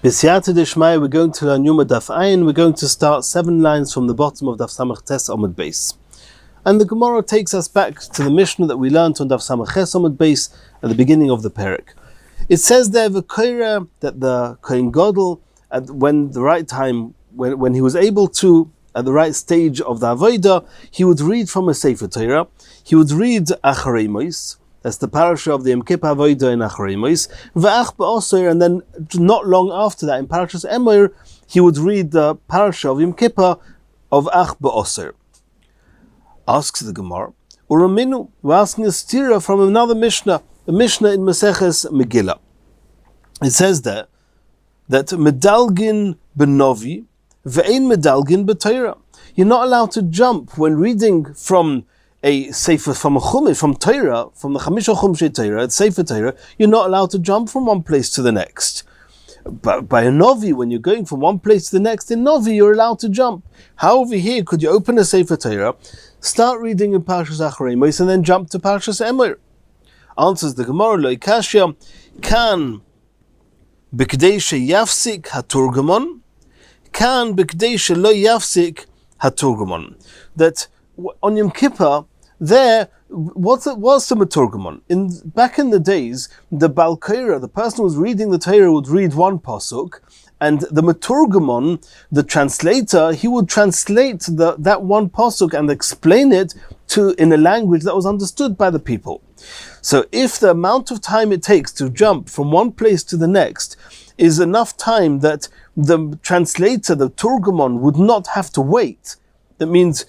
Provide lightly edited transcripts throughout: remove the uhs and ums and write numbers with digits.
B'siyata d'shmaya, we're going to learn Yoma Daf Ayin. We're going to start 7 lines from the bottom of Daf Samach Tes Amud Beis. And the Gemara takes us back to the Mishnah that we learned on Daf Samach Tes Amud Beis at the beginning of the Perek. It says there, V'koira, that the Kohen Gadol, when the right time, when he was able to, at the right stage of the Avodah, he would read from a Sefer Torah. He would read Acharei Mos. That's the parasha of the Yom Kippur Avodah in Acharei Mos. V'ach ba'osir, and then not long after that, in Parashas Emor, he would read the parasha of Yom Kippur of Ach ba'osir. Asks the Gemara, Uraminu, we're asking a stira from another Mishnah, a Mishnah in Masechet Megillah. It says there that medalgin benovi ve'ein medalgin b'Torah. You're not allowed to jump when reading from a sefer, from a chumash, from Torah, from the Chamisha Chumshei Torah, it's Sefer Torah. You're not allowed to jump from one place to the next. But by a novi, when you're going from one place to the next, in novi you're allowed to jump. How over here could you open a Sefer Torah, start reading in Parashas Acharei Mos, and then jump to Parashas Emor? Answers the Gemara, Lo Ikashya, Kan b'kdei sheyafsik haturgamon, Kan b'kdei shelo yafsik haturgamon. That on Yom Kippur, there was the Maturgamon. Back in the days, the Balkaira, the person who was reading the Torah, would read one pasuk, and the Maturgamon, the translator, he would translate that one pasuk and explain it in a language that was understood by the people. So if the amount of time it takes to jump from one place to the next is enough time that the translator, the Turgamon, would not have to wait, that means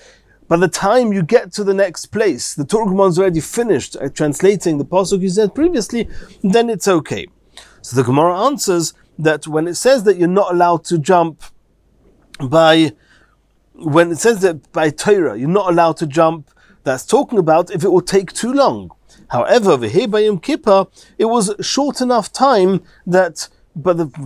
by the time you get to the next place, the Turgamon's already finished translating the pasuk you said previously, then it's okay. So the Gemara answers that when it says that you're not allowed to jump when it says that by Torah, you're not allowed to jump, that's talking about if it will take too long. However, over here by Yom Kippur, it was short enough time that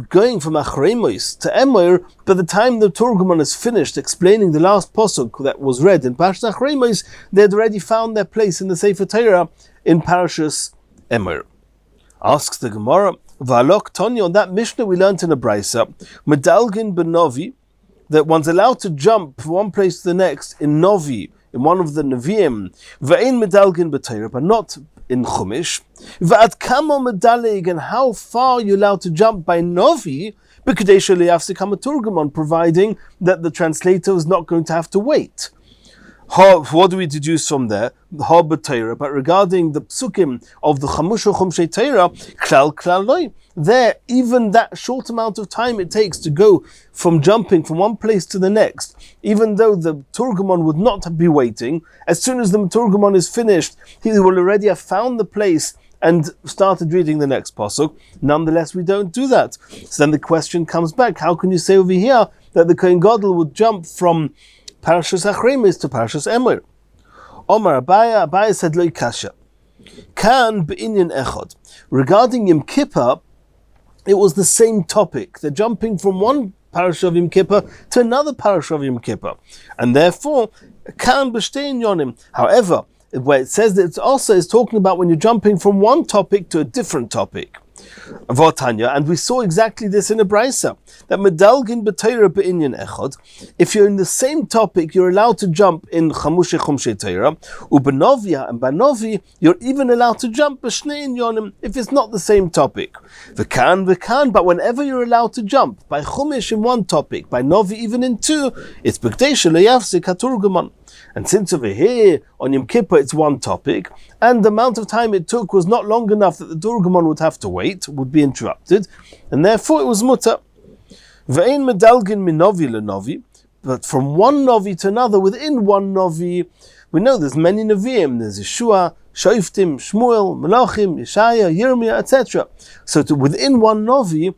going from Acharei Mos to Emor, by the time the Turgamon is finished explaining the last pasuk that was read in Parashas Acharei Mos, they had already found their place in the Sefer Torah in Parashas Emor. Asks the Gemara, V'alok Tanya, on that Mishnah we learned in a Brisa, Medalgin b'Novi, that one's allowed to jump from one place to the next in Novi, in one of the Nevi'im, V'ein Medalgin b'Torah, but not in Chumash. V'ad kamo medaleg, and how far you're allowed to jump by Novi, b'kedei shelo yafsik hamaturgamon, providing that the translator is not going to have to wait. What do we deduce from there? Ha b'Torah, but regarding the psukim of the Chamusha Chumshei Torah, klal loy. There, even that short amount of time it takes to go from jumping from one place to the next, even though the Turgamon would not be waiting, as soon as the Turgamon is finished, he will already have found the place and started reading the next pasuk. Nonetheless, we don't do that. So then the question comes back, how can you say over here that the Kohen Gadol would jump from Parashas Acharei Mos to Parashas Emor? Omar Abaya said, Lo Ikasha. Kan b'inyan echad. Regarding Yom Kippur, it was the same topic. They're jumping from one parasha of Yom Kippur to another parasha of Yom Kippur. And therefore, kan b'shtein yonim. However, where it says that it also is talking about when you're jumping from one topic to a different topic. Votanya, and we saw exactly this in a Brisa, that medalgin b'Torah b'inyan echad. If you're in the same topic, you're allowed to jump in Chamusha Chumshei Torah, u'benovia, and by Novi, you're even allowed to jump b'shnei inyonim if it's not the same topic. V'kan, but whenever you're allowed to jump by Chumash in one topic, by Novi even in two, it's b'kedei shelo yafsik haturgamon. And since over here on Yom Kippur it's one topic, and the amount of time it took was not long enough that the Turgamon would have to wait, would be interrupted, and therefore it was mutter. Ve'ein medalgin min novi le'novi, but from one novi to another within one novi, we know there's many Nevi'im, there's Yeshua, Shoftim, Shmuel, Melachim, Yeshaya, Yirmiyah, etc. So within one novi,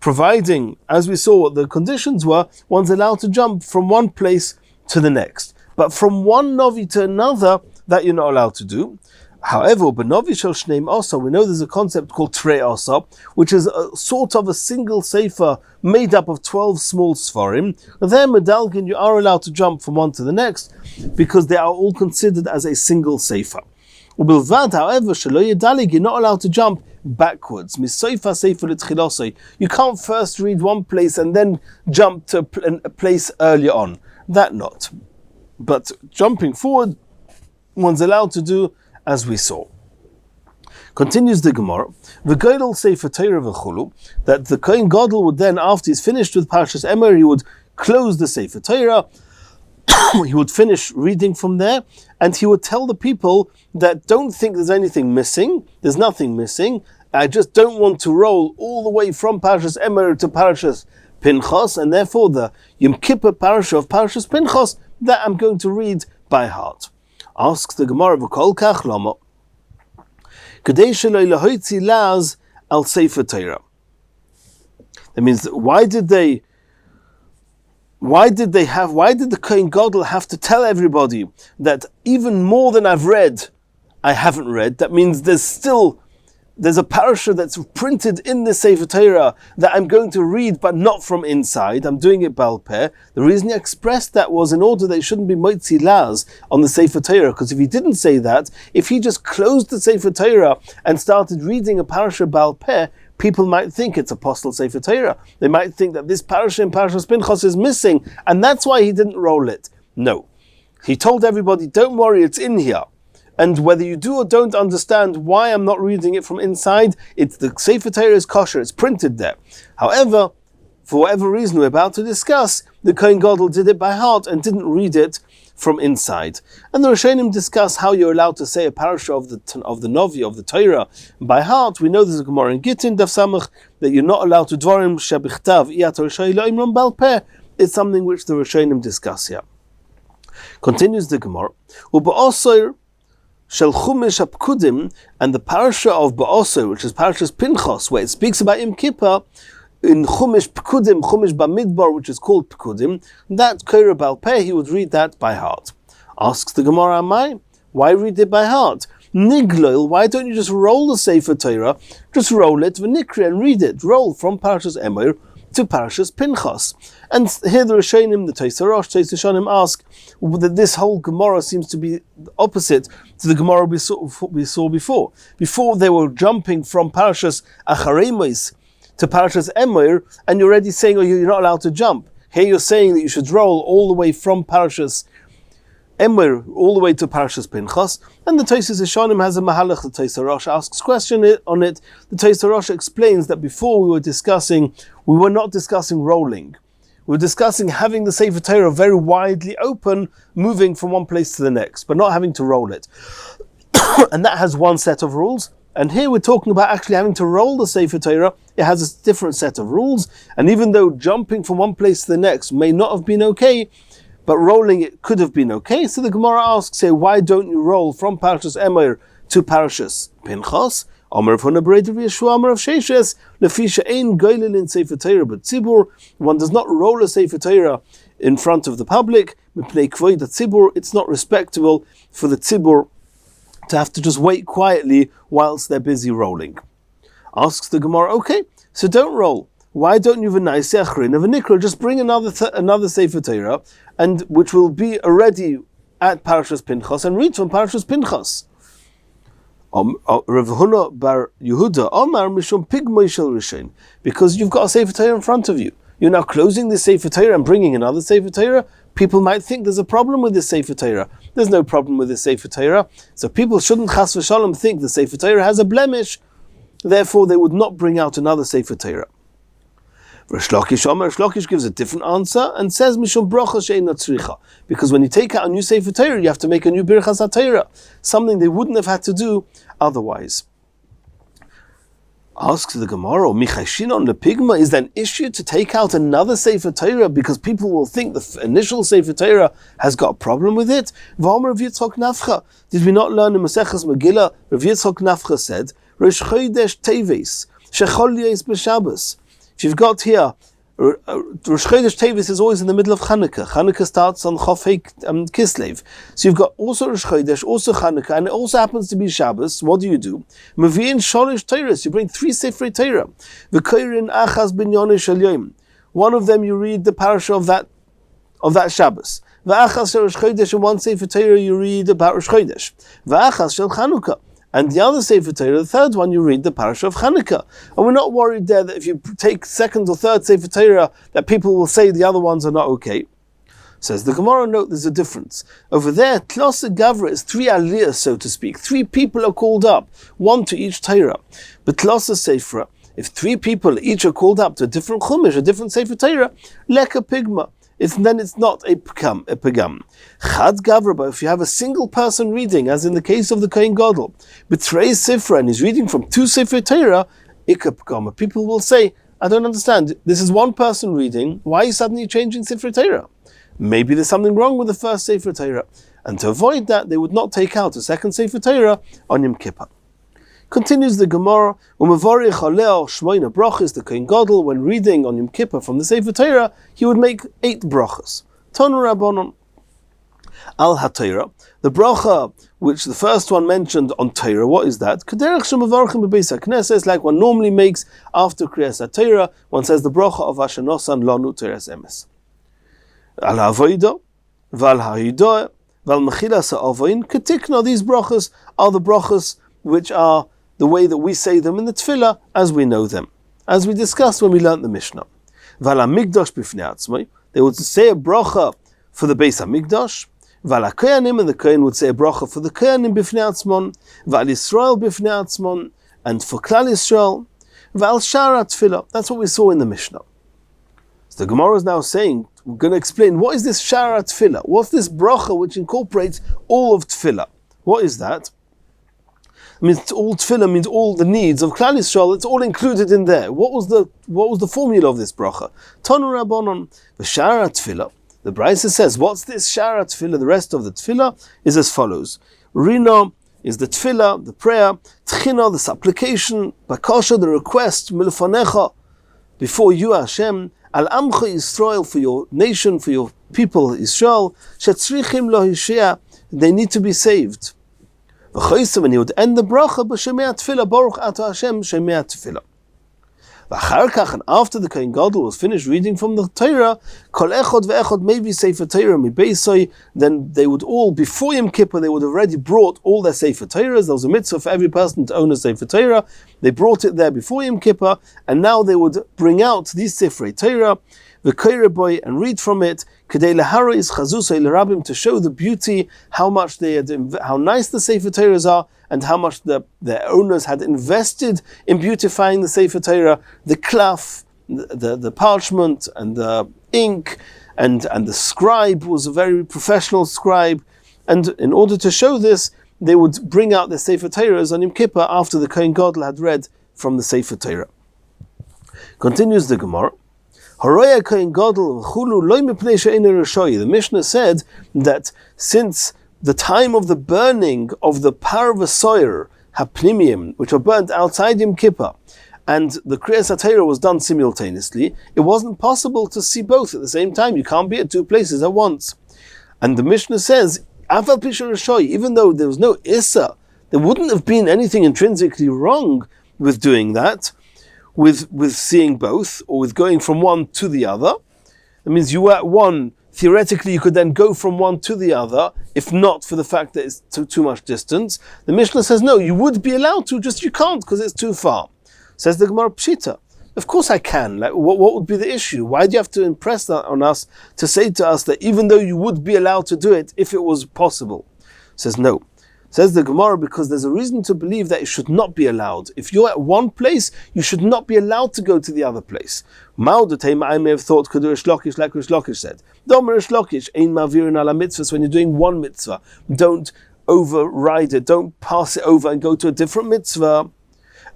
providing, as we saw what the conditions were, one's allowed to jump from one place to the next. But from one novi to another, that you're not allowed to do. However, b'novi shel shneim also, we know there's a concept called trei also, which is a sort of a single sefer made up of 12 small sfarim. There, medalgin, you are allowed to jump from one to the next, because they are all considered as a single sefer. Ubilvad, however, shelo yedalig, you're not allowed to jump backwards. You can't first read one place and then jump to a place earlier on. That not. But jumping forward, one's allowed to do as we saw. Continues the Gemara, V'goydel Sefer Torah v'chulu, that the Kohen Gadol would then, after he's finished with Parshas Emor, he would close the Sefer Torah, he would finish reading from there, and he would tell the people that don't think there's anything missing, there's nothing missing, I just don't want to roll all the way from Parshas Emor to Parshas Pinchas, and therefore the Yom Kippur parasha of Parshas Pinchas, that I'm going to read by heart. Asks the Gemara, V'kol kach lama, Kadei shelo lahoitzi laz al Sefer Torah. That means, why did the Kohen Gadol have to tell everybody that even more than I've read, I haven't read? That means there's a parasha that's printed in the Sefer Torah that I'm going to read, but not from inside. I'm doing it Baal Peh. The reason he expressed that was in order that it shouldn't be Moitzi Laz on the Sefer Torah, because if he didn't say that, if he just closed the Sefer Torah and started reading a parasha Baal Peh, people might think it's Apostle Sefer Torah. They might think that this parasha in Parashas Pinchas is missing, and that's why he didn't roll it. No. He told everybody, don't worry, it's in here. And whether you do or don't understand why I'm not reading it from inside, it's the Sefer Torah is kosher, it's printed there. However, for whatever reason we're about to discuss, the Kohen Gadol did it by heart and didn't read it from inside. And the Rishonim discuss how you're allowed to say a parasha of the Novi, of the Torah, by heart. We know there's a Gemara in Gittin, Daf Samach, that you're not allowed to dvarim shebichtav iyat Rishai lo imram Baal Peh. It's something which the Rishonim discuss here. Continues the Gemara, U'ba'osir Shel Chumash HaPkudim, and the parasha of Ba'osir, which is Parashas Pinchas, where it speaks about Yom Kippur, in Chumash Pkudim, Chumash Bamidbar, which is called Pkudim, that Korah Baal Peh, he would read that by heart. Asks the Gemara, Amai, why read it by heart? Nigloil, why don't you just roll the Sefer Torah, just roll it, v'nikri, and read it, roll from Parashas Emor to Parashas Pinchas. And here the Rishonim, the Tosei Rosh, Tosei Shonim ask that this whole Gemara seems to be opposite to the Gemara we saw before. Before they were jumping from Parashas Acharei to Parashas Emor, and you're already saying, you're not allowed to jump. Here you're saying that you should roll all the way from Parashas Emor all the way to Parashas Pinchas, and the Tosei Shonim has a mahalach. The Tosei Rosh asks question on it. The Tosei Rosh explains that before we were not discussing rolling. We were discussing having the Sefer Torah very widely open, moving from one place to the next, but not having to roll it. And that has one set of rules. And here we're talking about actually having to roll the Sefer Torah. It has a different set of rules. And even though jumping from one place to the next may not have been okay, but rolling it could have been okay. So the Gemara asks, why don't you roll from Parashas Emor to Parashas Pinchas? One does not roll a Sefer Torah in front of the public. It's not respectable for the tzibur to have to just wait quietly whilst they're busy rolling. Asks the Gemara, okay, so don't roll. Why don't you just bring another Sefer Torah, and which will be already at Parashas Pinchas, and read from Parashas Pinchas? Rav Huna bar Yehuda Omar Mishum Pigmoi Shel Rishon, because you've got a Sefer Torah in front of you. You're now closing the Sefer Torah and bringing another Sefer Torah. People might think there's a problem with this Sefer Torah. There's no problem with this Sefer Torah. So people shouldn't chas v'shalom think the Sefer Torah has a blemish. Therefore, they would not bring out another Sefer Torah. Rish Lakish gives a different answer and says Mishum bracha she'eina tzricha, because when you take out a new Sefer Torah, you have to make a new birchas HaTorah, something they wouldn't have had to do otherwise. Asks the Gemara, Michashinon lepigma, is there an issue to take out another Sefer Torah because people will think the initial Sefer Torah has got a problem with it? V'omer Rav Yitzchok Nafcha, did we not learn in Masechet Megillah? Rav Yitzchok Nafcha said, Rosh Chodesh Teves shechol yos b'Shabbos. If you've got here, Rosh Chodesh Teves is always in the middle of Chanukah. Chanukah starts on Chof Kislev. So you've got also Rosh Chodesh, also Chanukah, and it also happens to be Shabbos. What do? Mevi'in Sholish Torahs. You bring 3 Sefer Torah. V'koirin achaz binyonih shel yom. One of them you read the parasha of that Shabbos. V'achas shel Rosh Chodesh, in one Sefer Torah you read about Rosh Chodesh. V'achas shel Chanukah. And the other Sefer Torah, the third one, you read the parasha of Chanukah. And we're not worried there that if you take second or third Sefer Torah, that people will say the other ones are not okay. Says the Gemara, note there's a difference. Over there, Tlosa Gavra is 3 aliyahs, so to speak. 3 people are called up, 1 to each Torah. But Tlosa Sefer, if 3 people each are called up to a different Chumash, a different Sefer Torah, Leka Pigma. Then it's not a pagam. Chad Gavra, but if you have a single person reading, as in the case of the Kohen Gadol, B'trei Sifra, and he's reading from 2 Sefer Torah, Ika Pagam. People will say, I don't understand, this is one person reading, why are you suddenly changing Sefer Torah? Maybe there's something wrong with the first Sefer Torah. And to avoid that, they would not take out a second Sefer Torah on Yom Kippur. Continues the Gemara, Umavarich Halel Shmoina Brachas, the Kohen Gadol, when reading on Yom Kippur from the Sefer Torah, he would make 8 brachas. Tonu Rabbanon Al HaTorah, the bracha which the first one mentioned on Torah, what is that? Kederech Shemavarchim Bebeis HaKnesses, like one normally makes after Kriyas HaTorah, one says the bracha of Asher Nosan Lanu Teres Emes. Al HaVoida, Val HaHidah, Val Mechilas HaAvoin, Ketikna, these brachas are the brachas which are the way that we say them in the Tefillah as we know them, as we discussed when we learnt the Mishnah. Val HaMikdash B'fnei Atzmai, they would say a bracha for the Beis HaMikdash. Val HaKoyanim, and the Kohen would say a bracha for the Koyanim B'fnei Atzmon. Val Yisrael B'fnei Atzmon, and for Klal Yisrael. Val Shara Tefillah, that's what we saw in the Mishnah. So the Gemara is now saying, we're going to explain, what is this Shara Tefillah? What's this bracha which incorporates all of Tefillah? What is that? It means all Tefillah means all the needs of Klal Yisrael. It's all included in there. What was the formula of this bracha? Tonu Rabbanon, the Shara Tefillah. The Brisa says, what's this Shara Tefillah? The rest of the Tefillah is as follows. Rina is the Tefillah, the prayer. Tchina, the supplication. Bakasha, the request. Milfanecha, before you, Hashem. Al Amcha Yisrael, for your nation, for your people, Israel. Shetzrichim lo hishia, they need to be saved. And he would end the bracha b'shemei tefillah, Baruch Ata Hashem shemei tefillah. And after the Kohen Gadol was finished reading from the Torah, kol echod ve'echod maybe Sefer Torah mibeisoi, then they would all, before Yom Kippur, they would have already brought all their Sefer Torahs. There was a mitzvah for every person to own a Sefer Torah. They brought it there before Yom Kippur, and now they would bring out these Sefer Torah, v'koireboy, and read from it, kedei lahara is chazusay l'rabim, to show the beauty, how much how nice the Sefer Torahs are, and how much their owners had invested in beautifying the Sefer Torah, the klaf, the parchment, and the ink, and the scribe was a very professional scribe. And in order to show this, they would bring out the Sefer Torahs on Yom Kippur after the Kohen Gadol had read from the Sefer Torah. Continues the Gemara. The Mishnah said that since the time of the burning of the parvasoyer hapnimim, which were burnt outside Yom Kippur, and the Kriyas HaTorah was done simultaneously, it wasn't possible to see both at the same time. You can't be at 2 places at once. And the Mishnah says, even though there was no Issa, there wouldn't have been anything intrinsically wrong with doing that, with seeing both, or with going from one to the other. That means you were at one, theoretically you could then go from one to the other, if not for the fact that it's too much distance. The Mishnah says, no, you would be allowed to, just you can't because it's too far. Says the Gemara, Pshita. Of course I can. Like, what would be the issue? Why do you have to impress that on us, to say to us that even though you would be allowed to do it if it was possible? Says no. Says the Gemara, because there's a reason to believe that it should not be allowed. If you're at one place, you should not be allowed to go to the other place. Ma'odatayma, I may have thought, could Rish Lakish, like Rish Lakish said. Domer Rish Lakish, ein mavirin ala mitzvahs, when you're doing one mitzvah, don't override it, don't pass it over and go to a different mitzvah.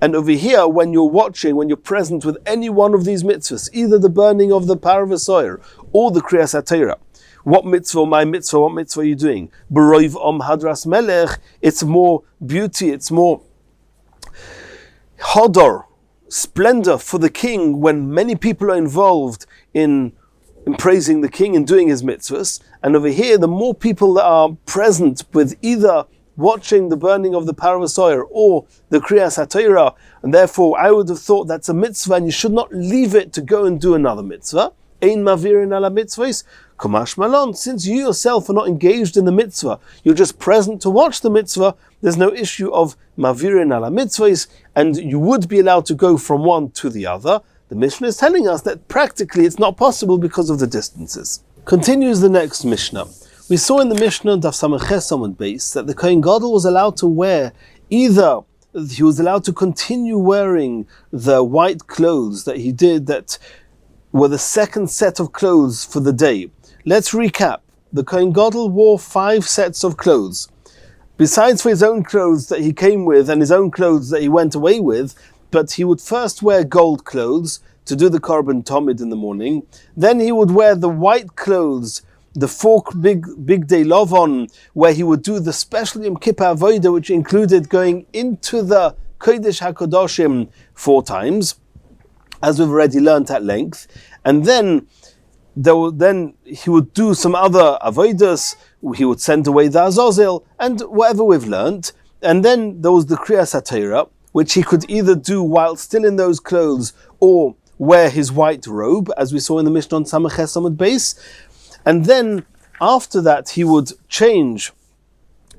And over here, when you're watching, when you're present with any one of these mitzvahs, either the burning of the parvasoyer or the Kriyas HaTorah, what mitzvah, what mitzvah are you doing? B'roiv hadras melech, it's more beauty, it's more hodor, splendor for the king when many people are involved in praising the king and doing his mitzvahs. And over here, the more people that are present with either watching the burning of the parvasoyer or the Kriyas HaTorah, and therefore I would have thought that's a mitzvah and you should not leave it to go and do another mitzvah. Ein mavirin ala mitzvahs, Kamash Malon, since you yourself are not engaged in the mitzvah, you're just present to watch the mitzvah, there's no issue of mavirin ala mitzvahs, and you would be allowed to go from one to the other. The Mishnah is telling us that practically it's not possible because of the distances. Continues the next Mishnah. We saw in the Mishnah Daf Samachet Yoma Daf that the Kohen Gadol was allowed to wear either he was allowed to continue wearing the white clothes that he did that were the second set of clothes for the day. Let's recap. The Kohen Gadol wore 5 sets of clothes. Besides for his own clothes that he came with and his own clothes that he went away with, but he would first wear gold clothes to do the korban tomid in the morning. Then he would wear the white clothes, the 4 big day lovon, where he would do the special Yom Kippur Avodah, which included going into the Kodesh HaKadoshim 4 times, as we've already learnt at length. And then he would do some other avodas. He would send away the Azazel and whatever we've learnt. And then there was the Kriyas HaTorah, which he could either do while still in those clothes or wear his white robe, as we saw in the Mishnah on Samachet Yoma Daf. And then after that he would change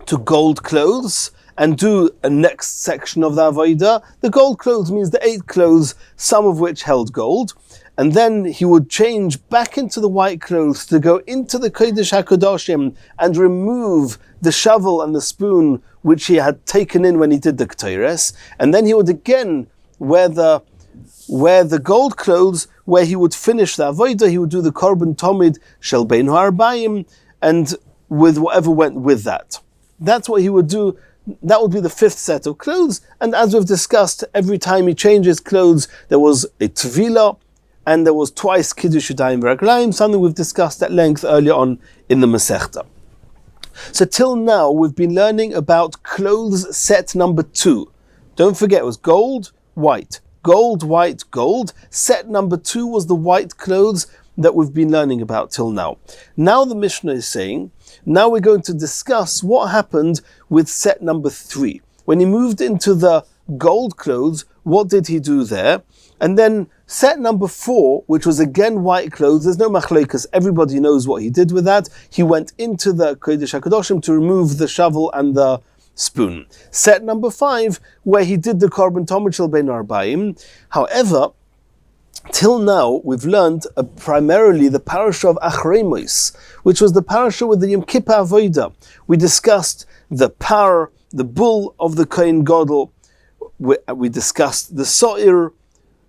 to gold clothes and do a next section of the Avodah. The gold clothes means the 8 clothes, some of which held gold. And then he would change back into the white clothes to go into the Kodesh HaKadoshim and remove the shovel and the spoon which he had taken in when he did the Ketores. And then he would again wear the gold clothes, where he would finish the Avodah. He would do the Korban Tomid Shel Bein Ha'arbayim, and with whatever went with that. That's what he would do. That would be the 5th set of clothes. And as we've discussed, every time he changes clothes, there was a Tevila, and there was twice Kiddush Yadayim V'Raglayim, something we've discussed at length earlier on in the Masechta. So till now, we've been learning about clothes set number 2. Don't forget, it was gold, white. Gold, white, gold. Set number 2 was the white clothes that we've been learning about till now. Now the Mishnah is saying, now we're going to discuss what happened with set number 3. When he moved into the gold clothes, what did he do there? And then set number 4, which was again white clothes, there's no machlokas, everybody knows what he did with that. He went into the Kodesh HaKadoshim to remove the shovel and the spoon. Set number 5, where he did the Korban Tomid Shel Bein Ha'arbayim. However, till now we've learned primarily the parasha of Achrei Mos, which was the parasha with the Yom Kippur Avodah. We discussed the par, the bull of the Kohen Gadol. We discussed the so'ir,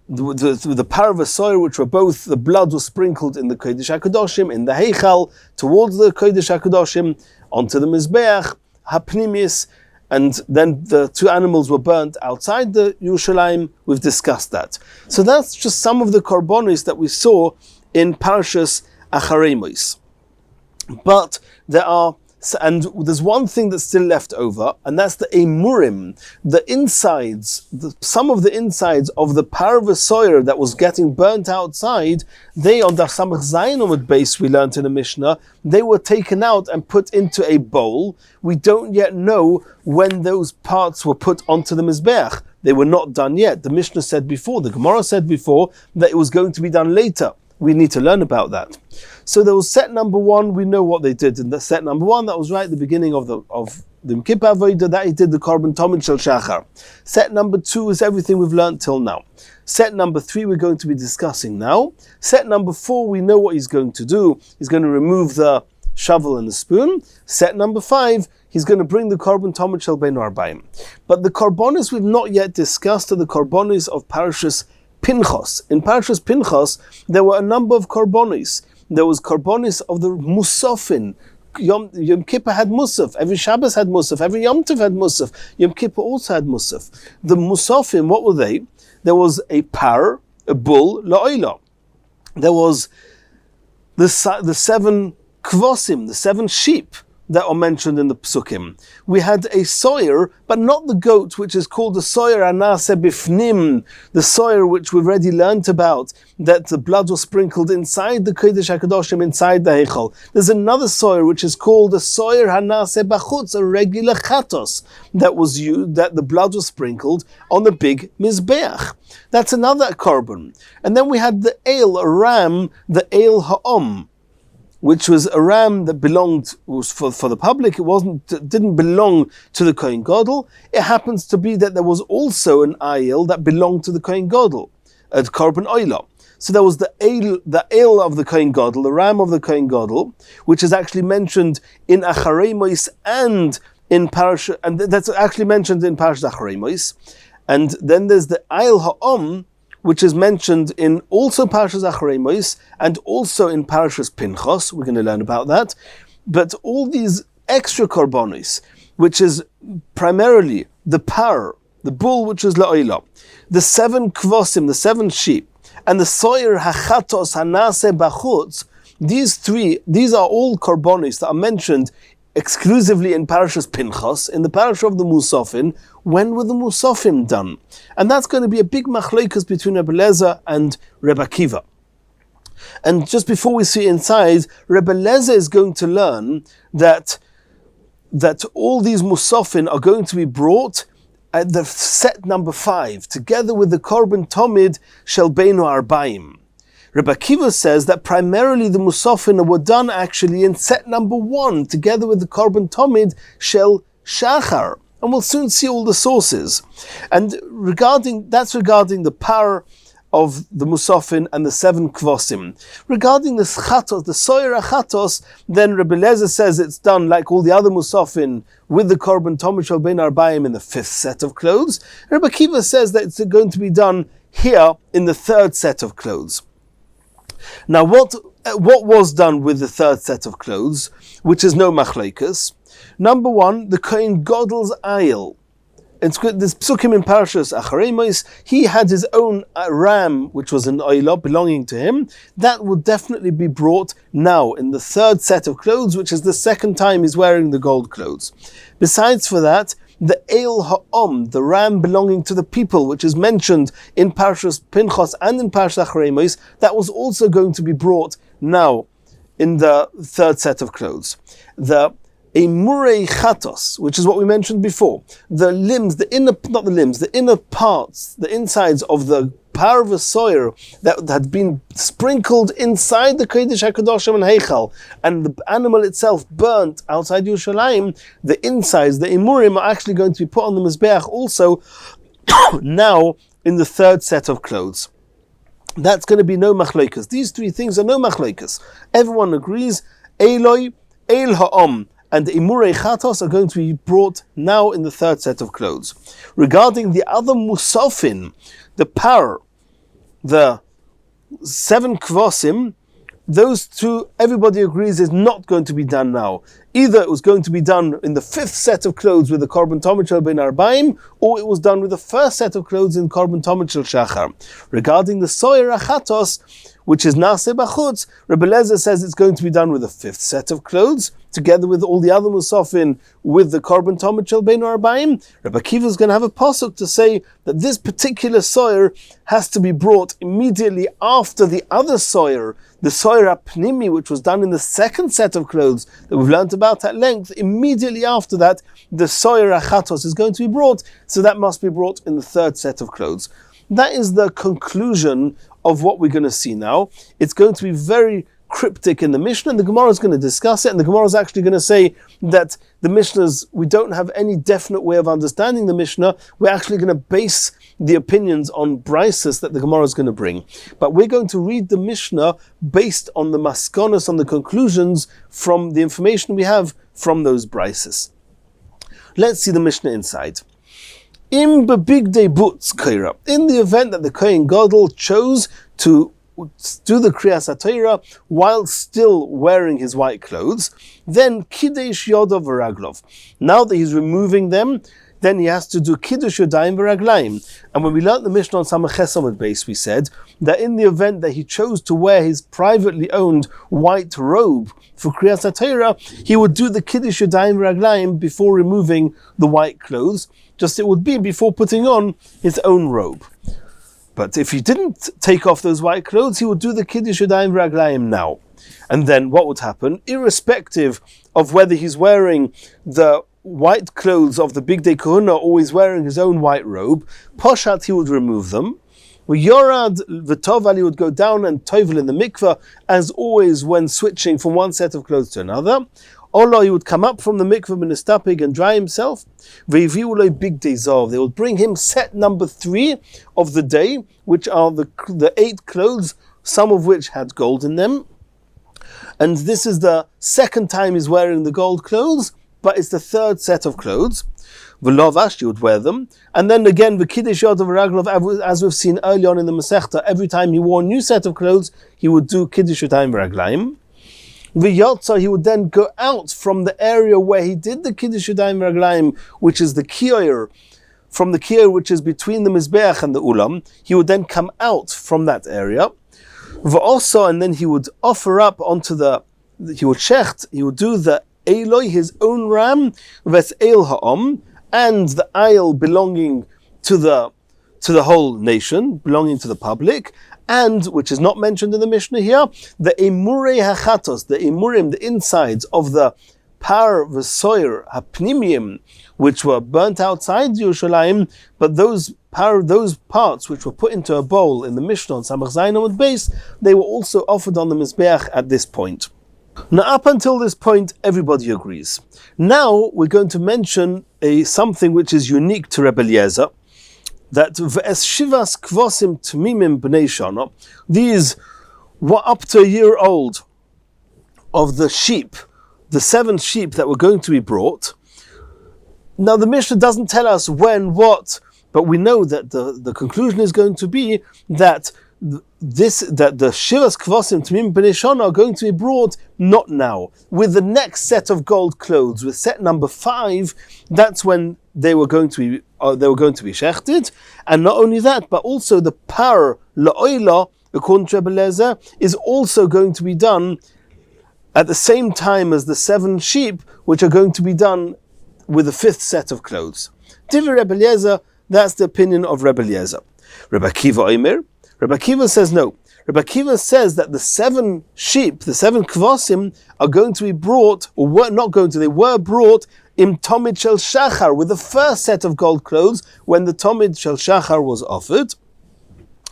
the par of a so'ir, which were both, the blood was sprinkled in the Kodesh HaKadoshim, in the Heichal, towards the Kodesh HaKadoshim, onto the Mizbeach, Hapnimis, and then the 2 animals were burnt outside the Yerushalayim. We've discussed that. So that's just some of the korbanos that we saw in Parashas Acharei Mos. But there's one thing that's still left over, and that's the emurim, the insides, some of the insides of the parva soyer that was getting burnt outside. They, on Daf Samach Zayin Amud Beis, we learned in the Mishnah, they were taken out and put into a bowl. We don't yet know when those parts were put onto the Mizbeach. They were not done yet. The Mishnah said before, the Gemara said before, that it was going to be done later. We need to learn about that. So there was set number 1, we know what they did. In the set number 1, that was right at the beginning of the Yom Kippur Avodah, that he did the Korban Tomid Shel Shachar. Set number 2 is everything we've learned till now. Set number 3 we're going to be discussing now. Set number 4, we know what he's going to do. He's going to remove the shovel and the spoon. Set number 5, he's going to bring the Korban Tomid Shel Bein Ha'arbayim. But the korbanos we've not yet discussed are the korbanos of Parashas Pinchas. In Parashas Pinchas, there were a number of korbanos. There was korbanos of the Musafin. Yom Kippur had Musaf. Every Shabbos had Musaf. Every Yom Tov had Musaf. Yom Kippur also had Musaf. The Musafim, what were they? There was a par, a bull, la'oila. There was the 7 kvosim, the 7 sheep that are mentioned in the Psukim. We had a soyer, but not the goat, which is called the soyer anase bifnim, the soyer which we've already learnt about, that the blood was sprinkled inside the Kodesh HaKadoshim, inside the Heichal. There's another soyer which is called the soyer hanase bachutz, a regular chatos, that was used, that the blood was sprinkled on the big Mizbeach. That's another korban. And then we had the ale, a ram, the ale ha'om. which was a ram that was for the public. Didn't belong to the Kohen Gadol. It happens to be that there was also an ayil that belonged to the Kohen Gadol, at Korban Oila. So there was the ayil of the Kohen Gadol, the ram of the Kohen Gadol, which is actually mentioned in Acharei Mos and in Parasha, and that's actually mentioned in Parashat Acharei Mos. And then there's the ayil ha'om, which is mentioned in also Parashas Acharei Mos and also in Parashas Pinchas. We're going to learn about that. But all these extra korbanos, which is primarily the par, the bull, which is la'oila, the 7 kvosim, the 7 sheep, and the soyer hachatos hanase bachutz, these are all korbanos that are mentioned exclusively in Parashas Pinchas, in the parasha of the Musafin. When were the Musafim done? And that's going to be a big machlokes between Rebbe Lezer and Rebbe Akiva. And just before we see inside, Rebbe Lezer is going to learn that all these Musafin are going to be brought at the set number 5, together with the Korban Tomid Shel Beinu Arbaim. Rabbi Akiva says that primarily the Musafin were done actually in set number 1, together with the Korban Tomid Shel Shachar. And we'll soon see all the sources. And regarding the power of the Musafin and the 7 Kvosim. Regarding the Chatos, the Soyer Chatos, then Rabbi Lezer says it's done like all the other Musafin with the Korban Tomid Shel Beinu Arbaim in the 5th set of clothes. Rabbi Akiva says that it's going to be done here in the 3rd set of clothes. Now, what was done with the 3rd set of clothes, which is no machlokes? Number 1, the Kohen Gadol's ayil. It's good. This psukim in Parashas Acharei Mos, he had his own ram, which was an oila belonging to him. That will definitely be brought now in the 3rd set of clothes, which is the 2nd time he's wearing the gold clothes. Besides for that, the Eil Ha'om, the ram belonging to the people, which is mentioned in Parashas Pinchas and in Parashas Acharei Mos, that was also going to be brought now in the 3rd set of clothes. The Emurei Chatos, which is what we mentioned before, the inner parts, the insides of the parva soyer that had been sprinkled inside the Kodesh HaKadoshim and Heichal, and the animal itself burnt outside Yerushalayim, the insides, the Emurim, are actually going to be put on the Mizbeach also now in the 3rd set of clothes. That's going to be no machlokes. These 3 things are no machlokes. Everyone agrees, Eloi, Eil Ha'om, and the Imurei Chatos are going to be brought now in the 3rd set of clothes. Regarding the other Musafin, the par, the 7 Kvosim, those 2, everybody agrees, is not going to be done now. Either it was going to be done in the 5th set of clothes with the Korban Tomid Shel Beinu Arbaim, or it was done with the 1st set of clothes in Korban Tomid Shel Shachar. Regarding the Soyer Achatos, which is Naseh Bachutz, Rebbe Lezer says it's going to be done with the 5th set of clothes, together with all the other Musafin with the Korban Tomid Shel Beinu Arbaim. Rabbi Akiva is going to have a pasuk to say that this particular soyer has to be brought immediately after the other soyer, the soyer apnimi, which was done in the 2nd set of clothes that we've learnt about at length. Immediately after that, the soyer achatos is going to be brought, so that must be brought in the 3rd set of clothes. That is the conclusion of what we're going to see now. It's going to be very cryptic in the Mishnah, and the Gemara is going to discuss it, and the Gemara is actually going to say that the Mishnahs, we don't have any definite way of understanding the Mishnah. We're actually going to base the opinions on brises that the Gemara is going to bring. But we're going to read the Mishnah based on the maskonos, on the conclusions from the information we have from those brises. Let's see the Mishnah inside. In the event that the Kohen Gadol chose to do the Kriyas HaTorah while still wearing his white clothes, then Kiddush Yodav V'Raglov. Now that he's removing them, then he has to do Kiddush Yodayim V'Raglayim. And when we learnt the Mishnah on Masechet Yoma Daf, we said that in the event that he chose to wear his privately owned white robe for Kriyas HaTorah, he would do the Kiddush Yodayim V'Raglayim before removing the white clothes, just it would be before putting on his own robe. But if he didn't take off those white clothes, he would do the Kiddush Yodayim V'Raglayim now. And then what would happen, irrespective of whether he's wearing the white clothes of the Big Day Kahuna or he's wearing his own white robe, Poshat, he would remove them. Yorad v'toval, he would go down and tovel in the mikveh, as always when switching from one set of clothes to another. Olo, he would come up from the mikveh ministapig and dry himself. V'yiviu big dezov, they would bring him set number 3 of the day, which are the 8 clothes, some of which had gold in them. And this is the second time he's wearing the gold clothes, but it's the 3rd set of clothes. V'lovash, he would wear them. And then again, the kiddush yod of raglov, as we've seen early on in the Masechta, every time he wore a new set of clothes, he would do kiddush yodayim raglaim. V'yotza, he would then go out from the area where he did the kiddush yodayim raglaim, which is the kior, from the kior which is between the mizbeach and the ulam. He would then come out from that area. V'osa, and then he would offer up onto he would do the Eloi, his own ram, ves el ha'om, and the aisle belonging to the whole nation, belonging to the public, and, which is not mentioned in the Mishnah here, the emurei hachatos, the emurim, the insides of the par v'soyer hapnimim, which were burnt outside Yerushalayim, but those parts which were put into a bowl in the Mishnah on Samach Zayin Amud Beis, they were also offered on the Mizbeach at this point. Now, up until this point, everybody agrees. Now, we're going to mention something which is unique to Rebbe Eliezer, that v'es shivas kvosim tmimim b'nei shana, these were up to a year old of the sheep, the 7 sheep that were going to be brought. Now, the Mishnah doesn't tell us when, what, but we know that the conclusion is going to be that the Shivas Kvosim Tmim B'nei Shana are going to be brought not now. With the next set of gold clothes, with set number 5, that's when they were going to be shechted. And not only that, but also the par la'oila, according to Rebbe Eliezer, is also going to be done at the same time as the 7 sheep, which are going to be done with the 5th set of clothes. Divrei Rebbe Eliezer, that's the opinion of Rebbe Eliezer. Rebbe Akiva Omer, Rebbe Akiva says no. Rebbe Akiva says that the 7 sheep, the 7 kvosim, are going to be brought, or they were brought im tomid shel shachar, with the first set of gold clothes when the tomid shel shachar was offered.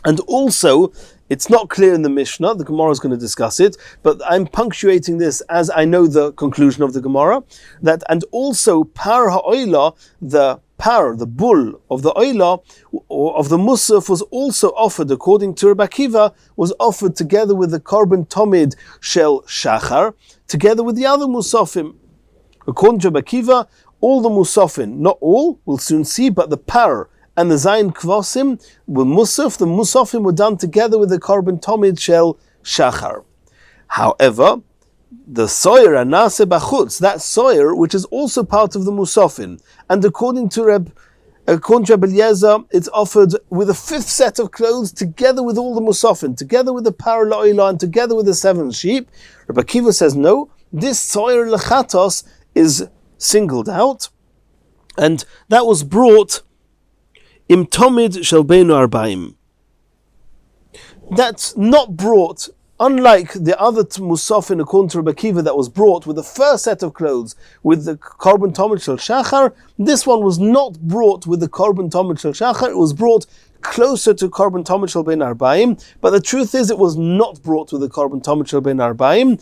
And also, it's not clear in the Mishnah, the Gemara is going to discuss it, but I'm punctuating this as I know the conclusion of the Gemara, and also par ha'oila, the bull of the oila, or of the musaf, was also offered, according to Rabbi Akiva, was offered together with the korban tomid shel shachar, together with the other musafim. According to Rabbi Akiva, all the musafim, not all, we'll soon see, but the par and the zayin kvosim were musaf, the musafim were done together with the korban tomid shel shachar. However, the soyer anase bachutz, that soyer which is also part of the musafin, and according to Rebbe Eliezer, it's offered with a 5th set of clothes together with all the musafin, together with the par la'oila, and together with the 7 sheep. Rabbi Akiva says no, this soyer lechatos is singled out, and that was brought im tomid shel beinu arbaim. That's not brought, unlike the other musafin according to Rabbi Akiva that was brought with the first set of clothes with the korban tomid shel shachar. This one was not brought with the korban tomid shel shachar. It was brought closer to korban tomid shel bein arbaim. But the truth is, it was not brought with the korban tomid shel bein arbaim.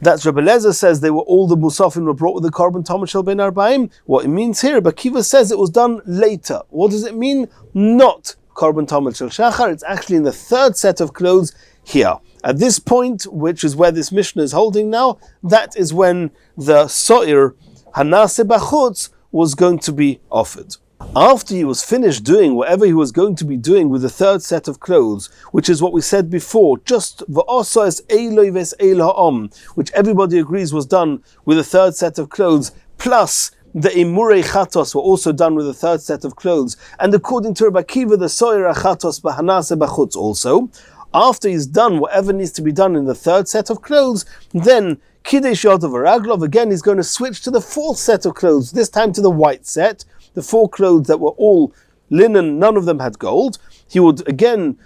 That's Rebbe Eliezer says all the musafin were brought with the korban tomid shel bein arbaim. What it means here, Rabbi Akiva says it was done later. What does it mean? Not korban tomid shel shachar. It's actually in the 3rd set of clothes here. At this point, which is where this Mishnah is holding now, that is when the so'ir hanase bachutz was going to be offered. After he was finished doing whatever he was going to be doing with the 3rd set of clothes, which is what we said before, just v'osa es eloi ves el ha'om, which everybody agrees was done with the 3rd set of clothes, plus the imurei chatos were also done with the 3rd set of clothes, and according to Rabbi Akiva, the soyer chatos b'hanase b'chutz also. After he's done whatever needs to be done in the 3rd set of clothes, then kiddush yod v'raglov, again he's going to switch to the 4th set of clothes, this time to the white set, the 4 clothes that were all linen, none of them had gold. He would again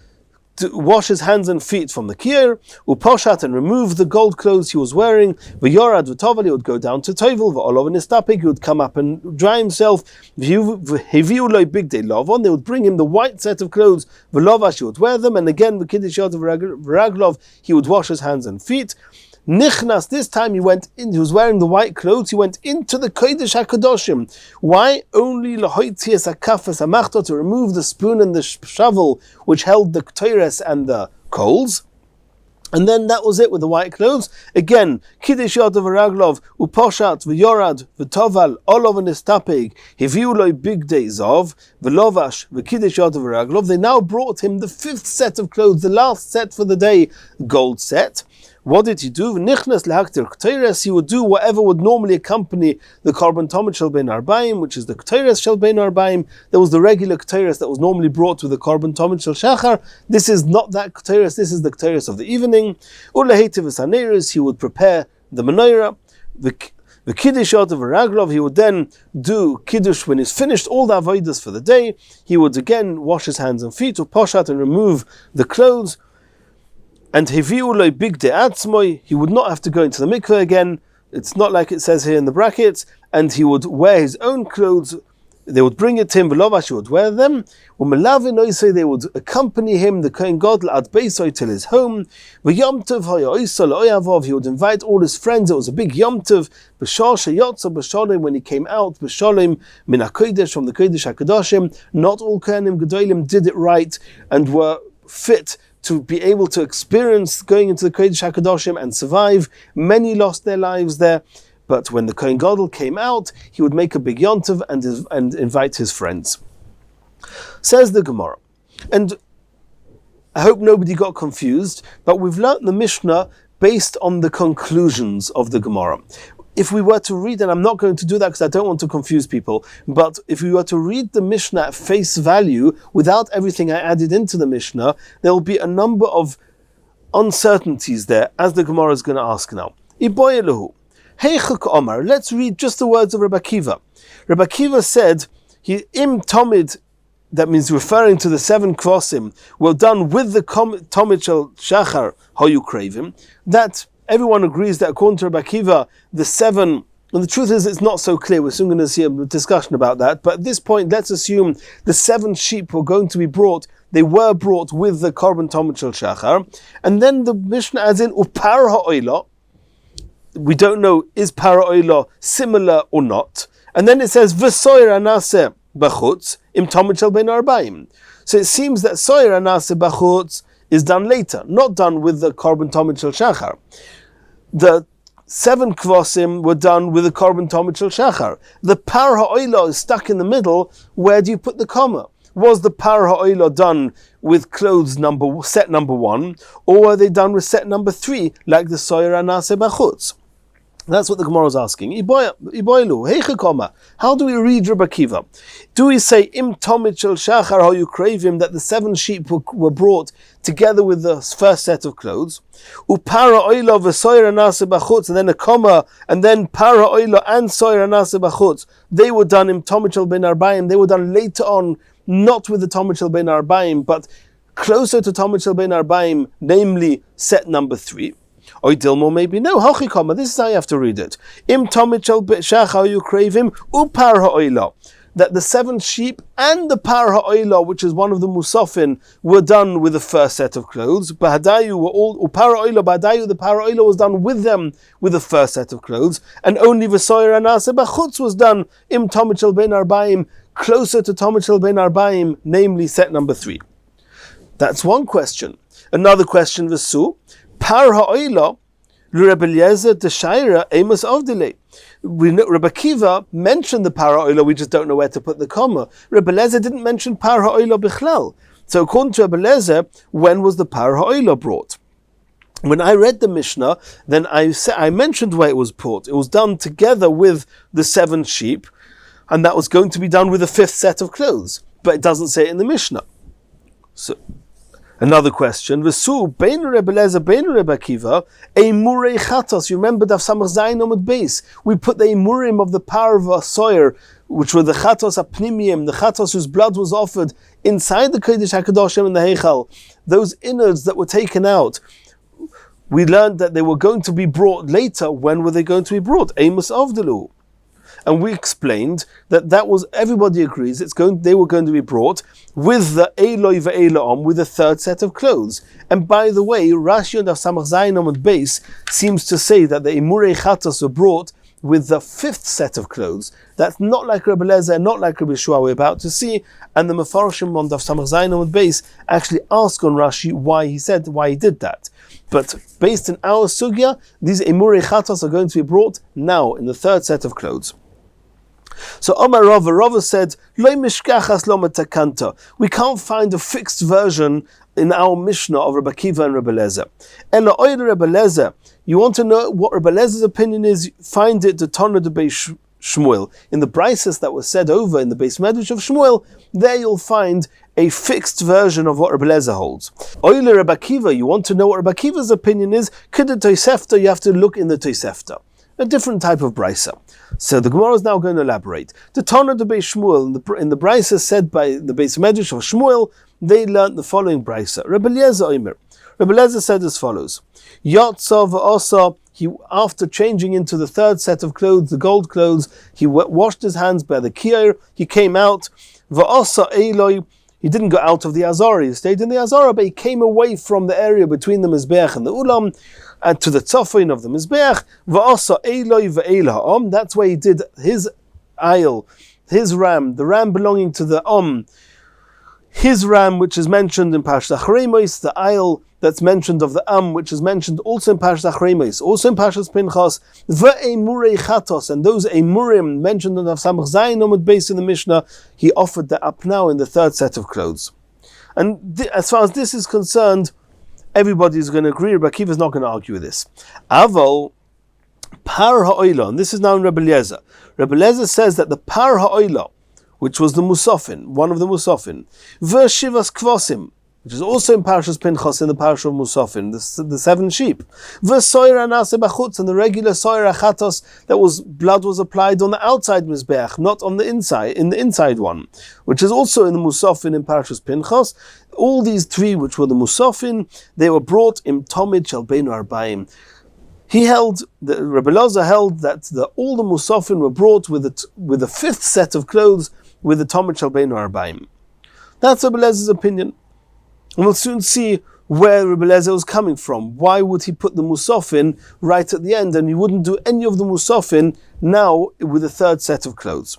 to wash his hands and feet from the kier, uposhat, and remove the gold clothes he was wearing, v'yorad v'tovel, he would go down to tovel, v'olov nistapik, he would come up and dry himself, v'hiviu loy big day lovon, they would bring him the white set of clothes, v'lovash, he would wear them, and again, v'kiddush yod v'raglov, he would wash his hands and feet. Nichnas, this time he went in, he was wearing the white clothes, he went into the Kodesh HaKadoshim. Why? Only lahoitzias hakafas hamachto, to remove the spoon and the shovel which held the ktoires and the coals. And then that was it with the white clothes. Again, Kiddush Yod v'Raglov, Uposhat v'Yorad v'Toval, Olov v'Nistapeg, Hiviu loy big days of, v'Lovash v'Kiddush Yod v'Raglov. They now brought him the fifth set of clothes, the last set for the day, gold set. What did he do? Nichnas lehaktir k'teires, he would do whatever would normally accompany the korban tomid shel bein arbaim, which is the k'teires shel bein arbaim. There was the regular k'teires that was normally brought with the korban tomid shel shachar. This is not that k'teires, this is the k'teires of the evening. Uleheitiv v'saneres, he would prepare the menorah. The kiddush of Raglov, he would then do kiddush when he's finished all the avodas for the day. He would again wash his hands and feet, or poshat, and remove the clothes. And heviu loy big de atzmoi, he would not have to go into the mikveh again. It's not like it says here in the brackets. And he would wear his own clothes. They would bring it to him, v'lovash, he would wear them. They would accompany him, the Kohen Gadol, ad beisoi, till his home. V'yom tov haya oisol oyavov, he would invite all his friends. It was a big yom tov. B'shal sheyotza b'shalom, when he came out, b'shalom min hakodesh, from the Kodesh HaKadoshim. Not all Kohanim Gedolim did it right and were fit to be able to experience going into the Kodesh HaKadoshim and survive. Many lost their lives there. But when the Kohen Gadol came out, he would make a big yontiv and invite his friends. Says the Gemara. And I hope nobody got confused, but we've learnt the Mishnah based on the conclusions of the Gemara. If we were to read, and I'm not going to do that because I don't want to confuse people, but if we were to read the Mishnah at face value, without everything I added into the Mishnah, there will be a number of uncertainties there, as the Gemara is going to ask now. Iboyelahu. Heichuk Omar. Let's read just the words of Rabbi Akiva. Rabbi Akiva said, Im Tomid, that means referring to the 7 kvosim, were done with the Tomid Shel Shachar, Hoyu Kravim, that everyone agrees that according to Rabbi Akiva, the 7, and the truth is it's not so clear, we're soon going to see a discussion about that, but at this point let's assume the 7 sheep were going to be brought, they were brought with the korban tomid shel shachar, and then the Mishnah adds in, upar ha'oila, we don't know, is para oila similar or not, and then it says, v'soyer anaseh b'chutz, im tomid shel bein arbaim. So it seems that soyer anaseh b'chutz is done later, not done with the korban tomid shel shachar. The 7 kvosim were done with the korban tomid shel shachar. The par ha'oila is stuck in the middle. Where do you put the comma? Was the par ha'oila done with clothes set number 1, or were they done with set number 3, like the soyer anaseh b'chutz? That's what the Gemara is asking. Iboilu, heichekoma. How do we read Rabbi Akiva? Do we say im tomid shel shachar hayu kravim, that the 7 sheep were brought together with the first set of clothes? Upara oila v'soyer anaseh b'chutz, and then a comma, and then para oila and soyer anaseh b'chutz. They were done im tomid shel bein arbaim. They were done later on, not with the tomid shel bein arbaim, but closer to tomid shel bein arbaim, namely set number 3. Or Dilmo maybe no. Hachikama. This is how you have to read it. Im tomid shel shachar you kravim upar ha'oila. That the 7 sheep and the par ha'oila, which is one of the musafin, were done with the first set of clothes. Bahadayu were all upar ha'oila. Bahadayu, the par ha'oila was done with them with the first set of clothes, and only v'soyer anaseh b'chutz was done im tomid shel bein arbaim, closer to tomid shel bein arbaim, namely set number 3. That's one question. Another question, v'su. Par ha'oila, Rabbi Eliezer deshaira amos avdilei. We know Rabbi Akiva mentioned the par ha'oila, we just don't know where to put the comma. Rabbi Eliezer didn't mention par ha'oila bichlal. So according to Rabbi Eliezer, when was the par ha'oila brought? When I read the Mishnah, then I mentioned where it was brought. It was done together with the 7 sheep, and that was going to be done with the 5th set of clothes. But it doesn't say it in the Mishnah. So Another question. V'su bein Rebbe Lezer bein Rebbe Akiva a murei chatos. You remember Daf Samach Zayin Amud Beis? We put the murim of the power of a soyer, which were the chatos apnimiyim, the chatos whose blood was offered inside the Kodesh HaKadoshim and the Heichal. Those innards that were taken out. We learned that they were going to be brought later. When were they going to be brought? Amos Avdalu. And we explained that was, everybody agrees, they were going to be brought with the Eloi ve'Ela'om, with a third set of clothes. And by the way, Rashi and Samach Zayin Amud Beis seems to say that the Imurei Chatos were brought with the fifth set of clothes. That's not like Rebbe Lezer, not like Rabbi Shua we're about to see. And the Mefarshim on Daf Samach Zayin Amud Beis actually ask on Rashi why he did that. But based on our sugya, these Imurei Chatos are going to be brought now in the third set of clothes. So Omar Rava said, Lo mishkachas lo metakanta. We can't find a fixed version in our Mishnah of Rabbi Akiva and Rabbi Lezer. Ela oida Rabbi Lezer. You want to know what Rabbi Lezer's opinion is? Find it the Tana de Beis Shmuel. In the brises that was said over in the Beis Medrash of Shmuel, there you'll find a fixed version of what Rabbi Lezer holds. Oile Rabbi Akiva. You want to know what Rabbi Akiva's opinion is? Kida Tosefta. You have to look in the Tosefta. A different type of brisa. So the Gemara is now going to elaborate. The Tana de Beis Shmuel, in the brisa said by the Beis Medrash of Shmuel, they learned the following brisa. Rabbi Eliezer Omer. Rabbi Eliezer said as follows: Yatsa v'asa. He, after changing into the third set of clothes, the gold clothes, he washed his hands by the kiyar. He came out. V'asa Eloi. He didn't go out of the Azara. He stayed in the Azara, but he came away from the area between the Mizbeach and the Ulam, and to the Tzofin of the Mizbeach. V'asa Eloi ve'el ha'om. That's where he did his aisle, his ram, the ram belonging to the his ram, which is mentioned in Parashat Acharei, the aisle that's mentioned of the which is mentioned also in Parashat Acharei, also in Parashat Pinchas, ve'emurei chatos, and those emurim mentioned in Daf Samach Zayin Amud Beis in the Mishnah, he offered the apnao in the third set of clothes. And as far as this is concerned, everybody is going to agree. Rabbi Akiva is not going to argue with this. Aval par ha'oila, and this is now in Rabbi Eliezer. Rabbi Eliezer says that the par ha'oila, which was the Musafin, one of the Musafin, V'shivas Kvosim, which is also in Parashas Pinchas, in the Parashah of Musafin, the 7 sheep, V'soyer anase bachutz, and the regular soyer achatos, blood was applied on the outside Mizbeach, not on the inside, in the inside one, which is also in the Musafin in Parashas Pinchas. All these 3, which were the Musafin, they were brought in Tomid Shel Beinu Arbaim. Rabbi Eliezer held that all the Musafin were brought with the 5th set of clothes, with the Tomid Shel Beinu Arbaim. That's Rabbi Eliezer opinion. And we'll soon see where Rabbi Eliezer was coming from. Why would he put the Musafin right at the end, and he wouldn't do any of the Musafin now with the 3rd set of clothes?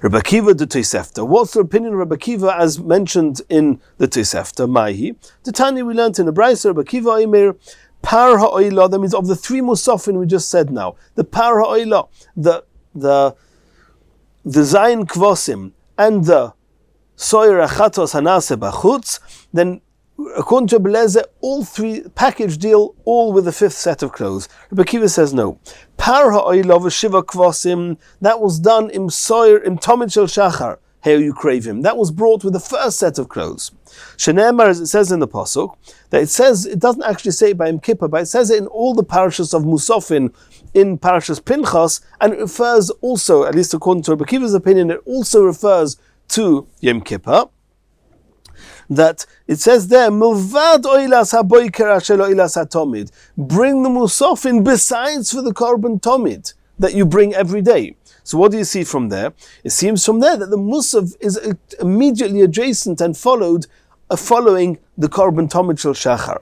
Rabbi Akiva de Tosefta. What's the opinion of Rabbi Akiva as mentioned in the Tosefta? Mahi. The Tanya we learned in the Brisa, Rabbi Akiva Omer, Par ha'oila, that means of the 3 Musafin we just said now, the Par ha'oila, the Zayin Kvosim, and the Soyer Achatos Hanase Bachutz, then according to Rabbi Eliezer, all 3 package deal, all with the 5th set of clothes. Rabbi Akiva says no. Par ha'oila v'shiva kvosim, that was done in Soyer, in Tomid Shel Shachar, here you crave him. That was brought with the 1st set of clothes. Shenemar, as it says in the Pasuk, that it doesn't actually say it by Yom Kippur, but it says it in all the parashas of Musafin, in Parashas Pinchas, and it refers also, at least according to Rabbi Akiva's opinion, it also refers to Yom Kippur, that it says there, Milvad oilas haboiker asher oilas hatomid. Bring the Musafin besides for the Korban Tomid that you bring every day. So what do you see from there? It seems from there that the Musaf is immediately adjacent and following the Korban Tomid Shel Shachar.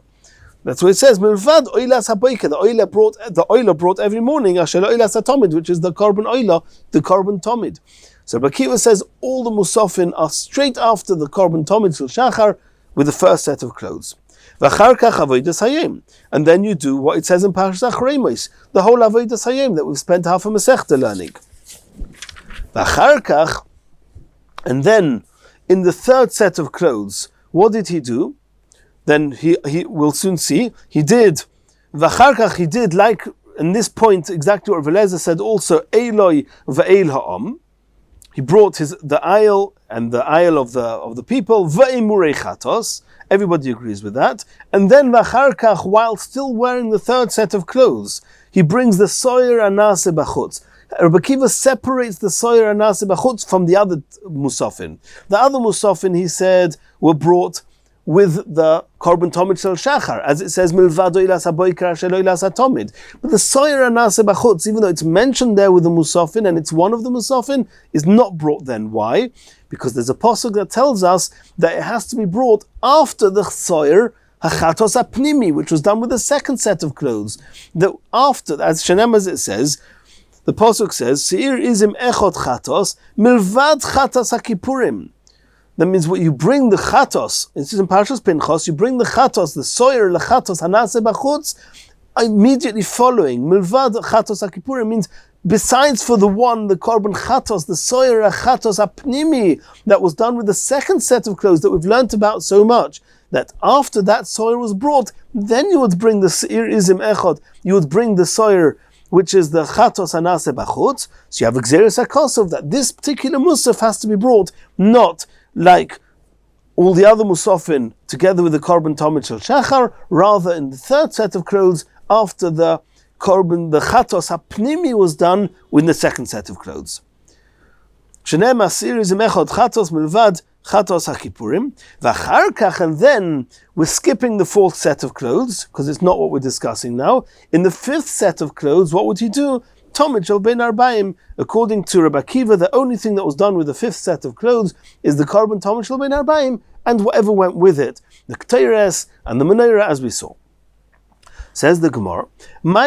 That's what it says. Milvad oilas haboiker. The oila brought every morning asher oilas hatomid, which is the Korban oila, the Korban Tomid. So Rabbi Akiva says all the Musafin are straight after the Korban Tomid Shel Shachar with the 1st set of clothes. And then you do what it says in Parashat Acharei, the whole Avodas Hayom that we've spent half a Masechta learning. And then in the 3rd set of clothes, what did he do? Then he will soon see. He did like in this point exactly what Rabbi Eliezer said also, Eloi ve'el ha'am. he brought the aisle and the aisle of the people, va'imurei chatos. Everybody agrees with that. And then v'acharkach, while still wearing the third set of clothes, he brings the soyer anase bachutz. Rabbi Akiva separates the soyer anase bachutz from the other musafin. The other musafin, he said, were brought with the korban tomid shel shachar, as it says, milvado ilas haboikar shelo ilas hatomid. But the soyer anase bachutz, even though it's mentioned there with the musafin, and it's one of the musafin, is not brought then. Why? Because there's a pasuk that tells us that it has to be brought after the soyer hachatos apnimi, which was done with the second set of clothes. That after, as Shenem, as it says, the pasuk says, Seir izim echot chatos, milvad chatos hakipurim. That means what you bring the chatos, this is in Parashas Pinchas, you bring the chatos, the soyer lechatos hanase bachutz, immediately following, milvad chatos hakipurim means besides for the one, the korban chatos, the soyer chatos apnimi, that was done with the second set of clothes that we've learnt about so much, that after that soyer was brought, then you would bring the seir izim echot, you would bring the soyer, which is the chatos hanase bachutz. So you have gzeres hakosov, that this particular musaf has to be brought, not like all the other musafin together with the korban tomid shel shachar, rather in the third set of clothes after the korban, the chatos hapnimi was done with the second set of clothes. Shenem asir izim echot chatos milvad chatos hakipurim v'acharkach, and then we're skipping the fourth set of clothes because it's not what we're discussing now. In the fifth set of clothes, what would he do? Tomid shel ben arbaim. According to Rabbi Akiva, the only thing that was done with the fifth set of clothes is the korban tomid shel ben arbaim and whatever went with it, the ketores and the menorah, as we saw. Says the Gemara.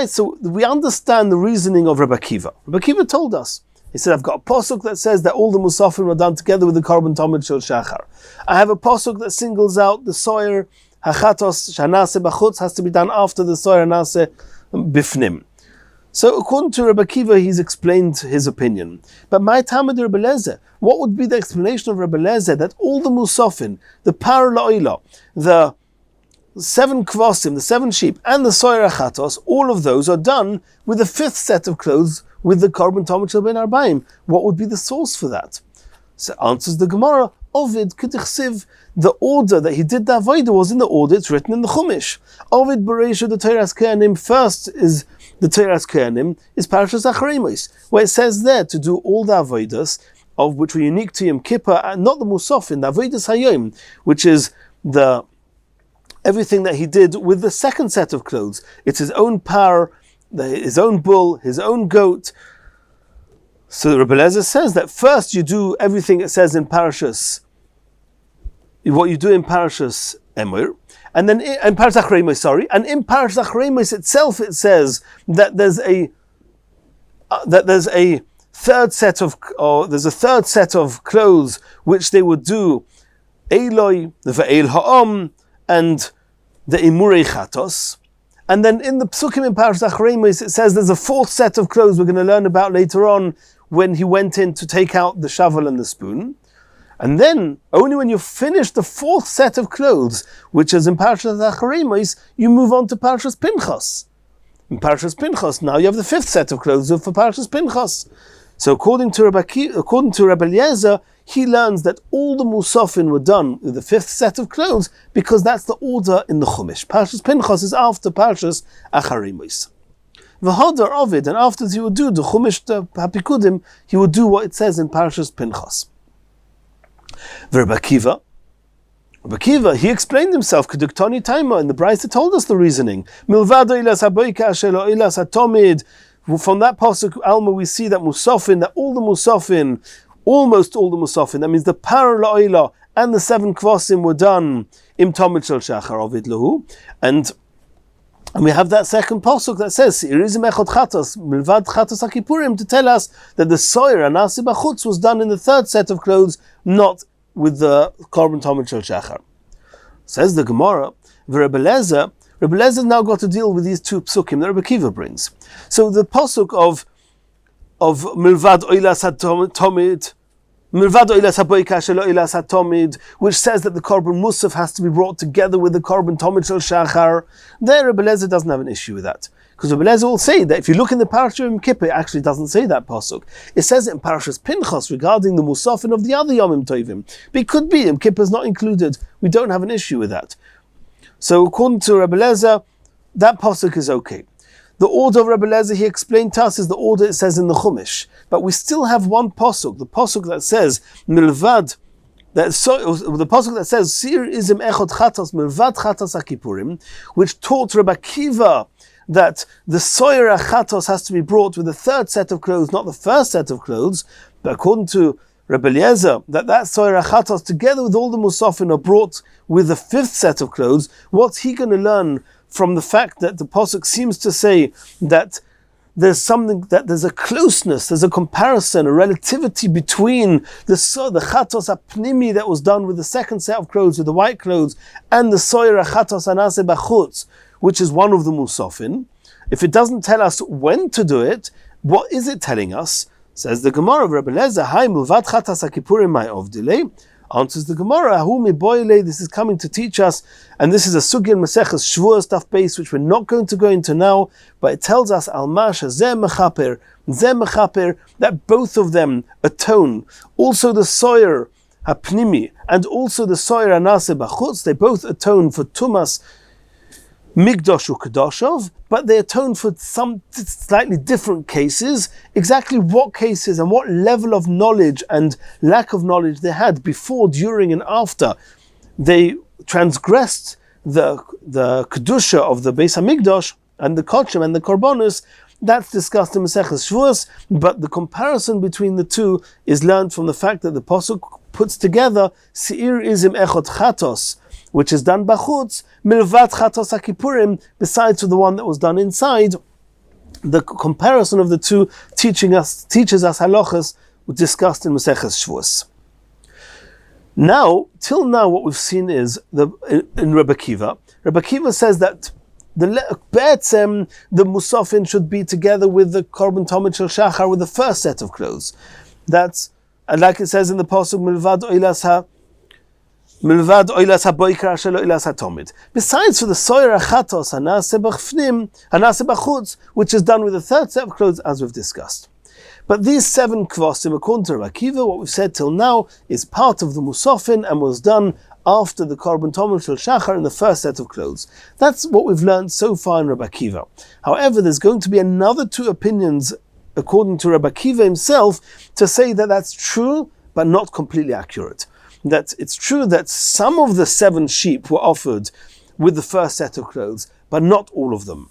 So we understand the reasoning of Rabbi Akiva. Rabbi Akiva told us. He said, I've got a pasuk that says that all the musafim were done together with the korban tomid shel shachar. I have a pasuk that singles out the soyer hachatos shanase bachutz has to be done after the soyer hanase bifnim. So according to Rabbi Akiva, he's explained his opinion. But my Talmud Rabbi Lezer, what would be the explanation of Rabbi Lezer that all the musafin, the par la'ila, the 7 kvasim, the 7 sheep, and the soyer achatos, all of those are done with the fifth set of clothes with the korban tomid shel ben arbaim? What would be the source for that? So answers the Gemara, Ovid k'dichsiv, the order that he did the avodah was in the order it's written in the Chumash. Ovid b'reisha the Teiras Kehanim, first is the Teiras Kehanim, is Parashas Acharemos, where it says there to do all the avodas, of which were unique to Yom Kippur, and not the musafin, the avodas hayom, which is the everything that he did with the second set of clothes. It's his own par, his own bull, his own goat. So Rabbi Lezer says that first you do everything it says in Parashas, what you do in Parashas Emor, and then in Parashas Acharemos, and in Parashas Acharemos itself it says that there's a third set of clothes which they would do Eloi, the Ve'el Ha'om, and the Imurei Chatos. And then in the Psukim in Parashas Acharemos it says there's a fourth set of clothes we're going to learn about later on when he went in to take out the shovel and the spoon. And then, only when you finish the fourth set of clothes, which is in Parashas Acharemos, you move on to Parashas Pinchas. In Parashas Pinchas, now you have the fifth set of clothes for Parashas Pinchas. So according to Rabbi Eliezer, he learns that all the musafin were done with the fifth set of clothes because that's the order in the Chumash. Parashas Pinchas is after Parashas Acharemos. V'hodar Ovid, and after he would do the Chumash Hapikudim, he would do what it says in Parashas Pinchas. Rabbi Akiva, he explained himself, Keduktoni Taima, in the Brisa told us the reasoning. Milvado ilas haboika shelo ilas hatomid. From that pasuk Alma we see that musafin, that all the musafin, almost all the musafin, that means the par la'ila and the 7 kvasim were done im tomid shel shachar ovid lahu, and we have that second pasuk that says Irizim echot chatos milvad chatos hakipurim, to tell us that the soyer anasi bachutz was done in the third set of clothes, not with the korban tomid shel shachar. Says the Gemara, Rabbi Lezer now got to deal with these 2 psukim that Rabbi Akiva brings. So the pasuk of milvad oilas hatomid, milvad oilas haboika shelo oilas hatomid, which says that the korban musaf has to be brought together with the korban tomid shel shachar, there Rabbi Lezer doesn't have an issue with that. Because Rabbi Eliezer will say that if you look in the Parasha of Yom Kippur, it actually doesn't say that pasuk. It says it in Parashas Pinchas regarding the Musafin of the other Yomim Tovim. But it could be Yom Kippur is not included. We don't have an issue with that. So according to Rabbi Eliezer, that pasuk is okay. The order of Rabbi Eliezer, he explained to us, is the order it says in the Chumash. But we still have one pasuk, the pasuk that says Milvad. The pasuk that says Sir Izim Echot Chatos Milvad Chatos HaKippurim, which taught Rabbi Akiva that the Soyer HaChatos has to be brought with the third set of clothes, not the first set of clothes. But according to Rabbi Eliezer, that Soyer HaChatos together with all the Musafin are brought with the fifth set of clothes. What's he going to learn from the fact that the pasuk seems to say that there's something, that there's a closeness, there's a comparison, a relativity between the chatos apnimi that was done with the second set of clothes, with the white clothes, and the soyer chatos anase bachutz, which is one of the musafin. If it doesn't tell us when to do it, what is it telling us? Says the Gemara of Rabbi Eliezer, Hai milvat chatas hakipurim mai ovdile. Answers the Gemara, this is coming to teach us, and this is a sugya in Masechet Yoma Daf base, which we're not going to go into now, but it tells us al-mash zeh mechaper, that both of them atone. Also the soyer hapnimi, and also the soyer anase bachutz, they both atone for tumas migdosh u'kedoshov, but they atone for some slightly different cases. Exactly what cases and what level of knowledge and lack of knowledge they had before, during, and after they transgressed the kedusha of the Beis Hamikdash and the kochim and the korbanos, that's discussed in Masechet Shavuos. But the comparison between the two is learned from the fact that the pasuk puts together Seir Izim Echot Chatos, which is done bachutz, milvat chatos hakipurim, besides the one that was done inside. The comparison of the two teaches us halachas discussed in Masechet Shavuos. Till now, what we've seen is in Rabbi Akiva. Rabbi Akiva says that the musafin should be together with the korban tamid shel shachar, with the first set of clothes. That's, and like it says in the pasuk, milvad oilas haboiker asher lo oilas hatomid. Besides for the soyer achatos hanase bachutz, which is done with the third set of clothes, as we've discussed. But these 7 kvasim, according to Rabbi Akiva, what we've said till now, is part of the musafin and was done after the korban tamid shel shachar in the first set of clothes. That's what we've learned so far in Rabbi Akiva. However, there's going to be another 2 opinions, according to Rabbi Akiva himself, to say that that's true, but not completely accurate. That it's true that some of the 7 sheep were offered with the first set of clothes, but not all of them.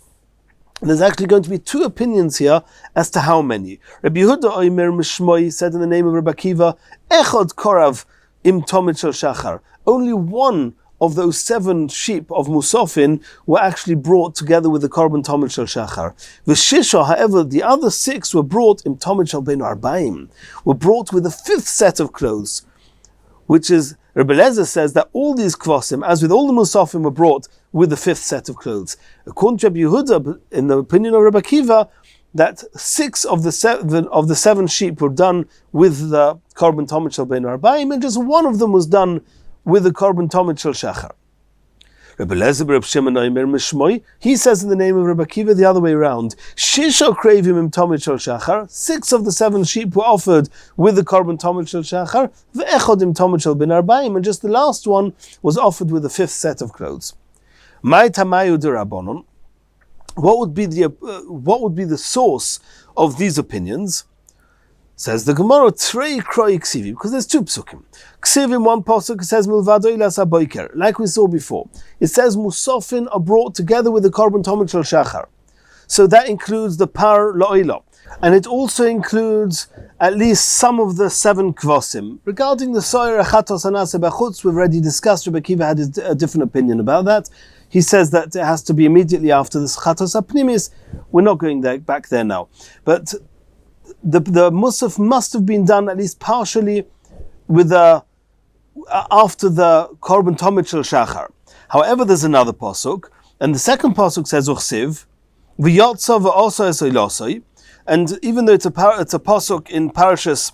There's actually going to be 2 opinions here as to how many. Rabbi Yehuda Omer Mishmoi said in the name of Rabbi Akiva, Echad Korav im Tomid Shel Shachar. Only one of those 7 sheep of Musafin were actually brought together with the korban Tomid Shel Shachar. V'shisha, however, the other 6 were brought im Tomid Shel Ben Arbaim, were brought with the 5th set of clothes, which is, Rabbi Eliezer says that all these kvasim, as with all the Musafim, were brought with the 5th set of clothes. According to Rabbi Yehuda, in the opinion of Rabbi Akiva, that 6 of the 7 sheep were done with the korban tamid shel ben arbaim, and just one of them was done with the korban tamid shel shachar. Rabbi Eliezer Reb Shimon Omer Mishmoi, he says in the name of Rabbi Akiva the other way around. Shisha krevim im tamid shel shachar. 6 of the 7 sheep were offered with the korban tamid shel shachar. Ve'echad im tamid shel ben arbaim, and just the last one was offered with the 5th set of clothes. Mai tamayu derabonon. What would be the source of these opinions? Says the Gemara, Trei kroi ksivi, because there's 2 psukim. Ksiv, one pasuk says milvado ilas haboiker, like we saw before. It says musafin are brought together with the korban tamid shel shachar. So that includes the par la'oila, and it also includes at least some of the 7 kvasim. Regarding the soyer achatos hanase bachutz, we've already discussed. Rabbi Akiva had a different opinion about that. He says that it has to be immediately after the chatos apnimis. We're not going back there now, but the musaf must have been done at least partially with after the korban tamid shel shachar. However, there's another pasuk, and the second pasuk says uchsiv v'yotza v'osa esoilosoi, and even though it's a pasuk in parashas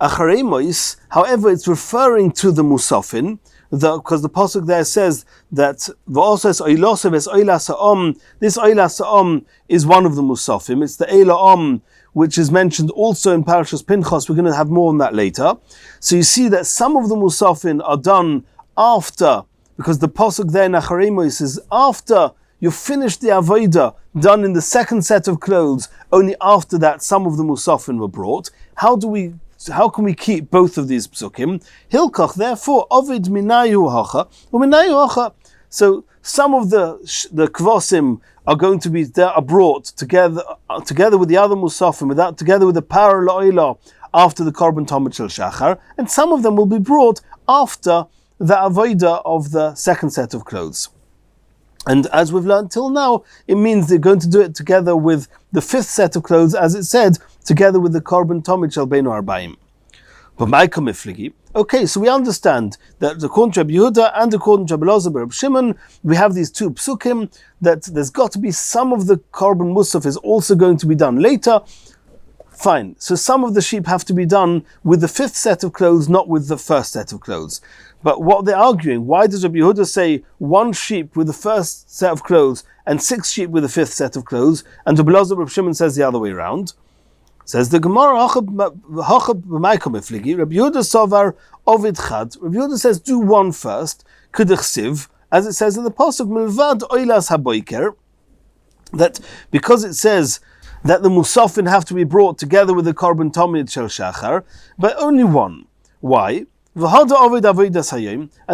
Acharei Mois, however, it's referring to the musafin. because the pasuk there says that this oila sa'om is one of the musafim. It's the eila which is mentioned also in Parashas Pinchas. We're going to have more on that later. So you see that some of the musafim are done after, because the pasuk there in Acharemos is after you finish the avodah done in the second set of clothes. Only after that some of the musafim were brought. How can we keep both of these psukim? Hilkach, therefore, ovid minayu hacha, uminayu hacha. So some of the kvosim are going to be brought together with the other musafim, together with the par la'ila after the korban tamid shel shachar, and some of them will be brought after the avodah of the second set of clothes. And as we've learned till now, it means they're going to do it together with the fifth set of clothes, as it said, together with the korban tamid shel beinu arbaim. But my kamifligi. Okay, so we understand that according to Rabbi Yehuda and according to Rabbi Elazar and Rabbi Shimon, we have these two psukim that there's got to be some of the korban musaf is also going to be done later. Fine. So some of the sheep have to be done with the fifth set of clothes, not with the first set of clothes. But what they're arguing, why does Rabbi Yehuda say one sheep with the first set of clothes and 6 sheep with the fifth set of clothes, and Rabbi Elazar and Rabbi Shimon says the other way around? Says the Gemara, Rabbi Yehuda Sovar Ovid Chad. Rabbi Yehuda says, do one first, Kedechsiv, as it says in the pasuk, Milvad Oilas Haboiker, that because it says that the musafin have to be brought together with the korban tamid shel shachar, but only one. Why? And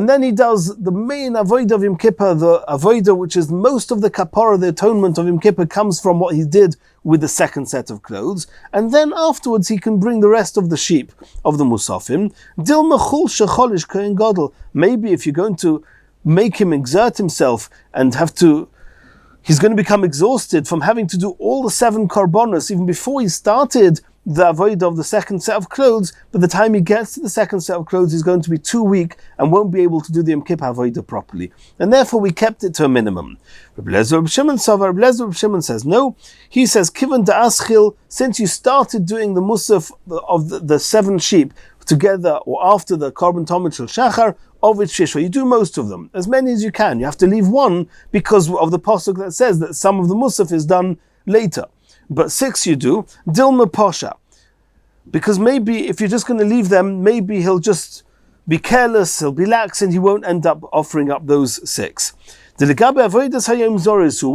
then he does the main avodah of Yom Kippur, the avodah which is most of the kapara, the atonement of Yom Kippur comes from what he did with the second set of clothes, and then afterwards he can bring the rest of the sheep of the musafim. Maybe if you're going to make him exert himself and he's going to become exhausted from having to do all the 7 korbanos even before he started the avodah of the second set of clothes. By the time he gets to the second set of clothes, he's going to be too weak and won't be able to do the Yom Kippur avodah properly. And therefore we kept it to a minimum. Rabbi Shimon says no. He says, Kivan da'aschil, since you started doing the musaf of the 7 sheep together or after the korban tamid shel shachar, of its shishva, you do most of them, as many as you can. You have to leave one because of the pasuk that says that some of the musaf is done later. But 6 you do, Dilma Pasha. Because maybe if you're just going to leave them, maybe he'll just be careless, he'll be lax, and he won't end up offering up those 6. We're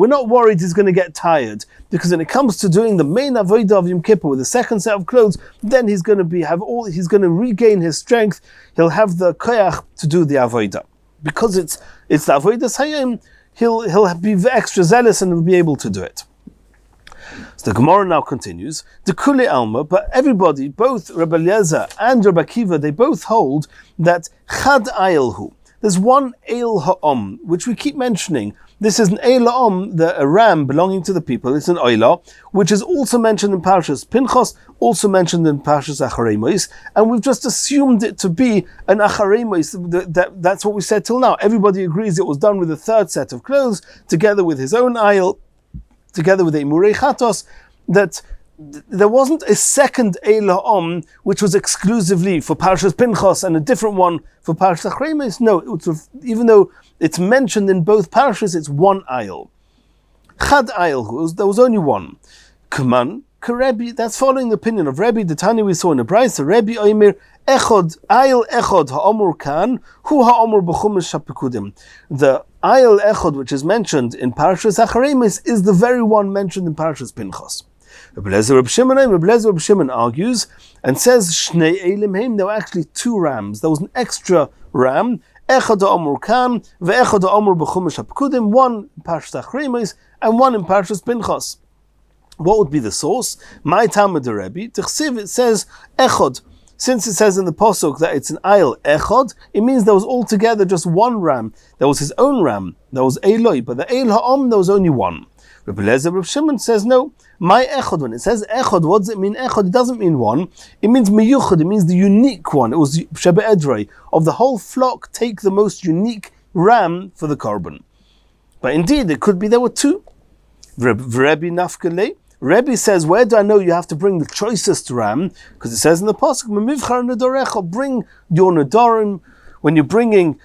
not worried he's going to get tired, because when it comes to doing the main avodah of Yom Kippur with the second set of clothes, then he's going to regain his strength. He'll have the koyach to do the avodah. Because it's the avodah hayom, he'll be extra zealous and will be able to do it. So the Gemara now continues, the Kule Alma, but everybody, both Rabbi Eliezer and Rabbi Akiva, they both hold that Chad Ayelhu. There's one Eil Ha'om, which we keep mentioning. This is an Eil Ha'om, a ram belonging to the people. It's an Oila, which is also mentioned in Parashas Pinchas, also mentioned in Parashas Acharemos, and we've just assumed it to be an Acharemos. That's what we said till now. Everybody agrees it was done with the third set of clothes, together with his own Eil, together with a Murei Chatos, that there wasn't a second Eil Ha'om which was exclusively for Parashas Pinchas and a different one for Parashas Acharemos. No, even though it's mentioned in both parashas, it's one Eil. Chad Eil, there was only one. Kaman, Rebbe, that's following the opinion of Rabbi, the Tanya we saw in the Brisa, Rabbi Omer, Echod, Eil Echod Ha'omur Kan, Hu Ha'omur B'chumash HaPekudim. The Eil Echod, which is mentioned in Parashas Acharemos, is the very one mentioned in Parashas Pinchas. Rabbi Eliezer Shimon argues and says, Shnei Eilim Heim, there were actually 2 rams. There was an extra ram, Echad Ha'omur Kan, Ve'echad Ha'omur B'chumash HaPekudim, one in Parashas Acharemos and one in Parashas Pinchas. What would be the source? My Talmud Rebbe, T'chsiv, it says Echod. Since it says in the pasuk that it's an Eil Echod, it means there was altogether just one ram. There was his own ram. There was Eloi, but the Eil Ha'om, there was only one. Rabbi Eliezer Rabbi Shimon says no. My Echod, when it says Echod, what does it mean Echod? It doesn't mean one. It means Meyuchad. It means the unique one. It was Shebe Edrei. Of the whole flock, take the most unique ram for the korban. But indeed, it could be there were 2. Rebbe Nafkele. Rebbe says, where do I know you have to bring the choicest ram? Because it says in the pasuk, bring your nedarim. When you're bringing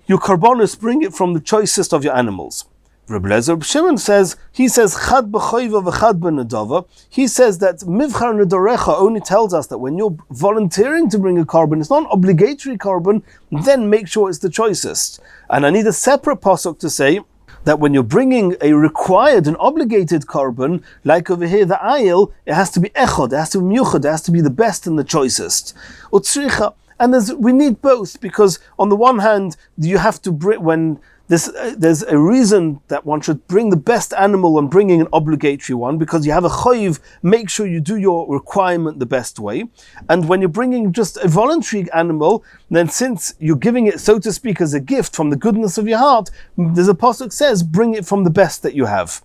your karbonis, bring it from the choicest of your animals. Rabbi Shimon says, chad b'choiva v'chad b'nedava. He says that mivchar nedorecha only tells us that when you're volunteering to bring a carbon, it's not an obligatory carbon, then make sure it's the choicest. And I need a separate pasuk to say that when you're bringing a required and obligated carbon, like over here the ayil, it has to be echod, it has to be miuchad, it has to be the best and the choicest. Utzricha. And we need both, because on the one hand, you have to bring, when there's a reason that one should bring the best animal when bringing an obligatory one, because you have a choiv, make sure you do your requirement the best way. And when you're bringing just a voluntary animal, then since you're giving it, so to speak, as a gift from the goodness of your heart, there's a pasuk says, bring it from the best that you have.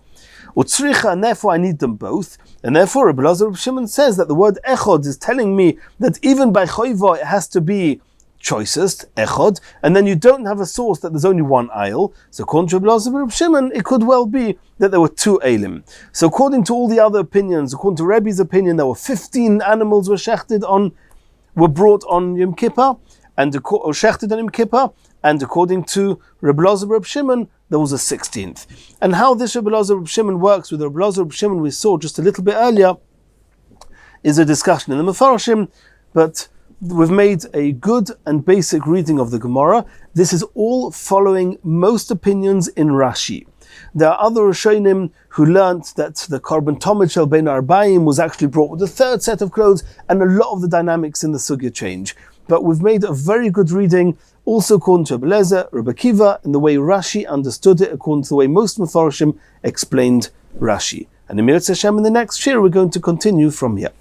Utzricha, and therefore I need them both. And therefore Rabbi Shimon says that the word echod is telling me that even by choiva it has to be choicest, echod, and then you don't have a source that there's only one ayil. So according to Rabbi Shimon, it could well be that there were two elim. So according to all the other opinions, according to Rebbe's opinion, there were 15 animals were brought on Yom Kippur, or shechted on Yom Kippur, and according to Rabbi Shimon, there was a 16th. And how this Rabbi Shimon works with Rabbi Shimon we saw just a little bit earlier is a discussion in the Mefarshim, but we've made a good and basic reading of the Gemara. This is all following most opinions in Rashi. There are other Rishonim who learnt that the carbon tomid shel bein arbaim was actually brought with a third set of clothes, and a lot of the dynamics in the sugya change. But we've made a very good reading, also according to Rabbi Lezer, Rabbi Kiva, and the way Rashi understood it, according to the way most Mefarshim explained Rashi. And in Mirz Hashem, in the next shiur, we're going to continue from here.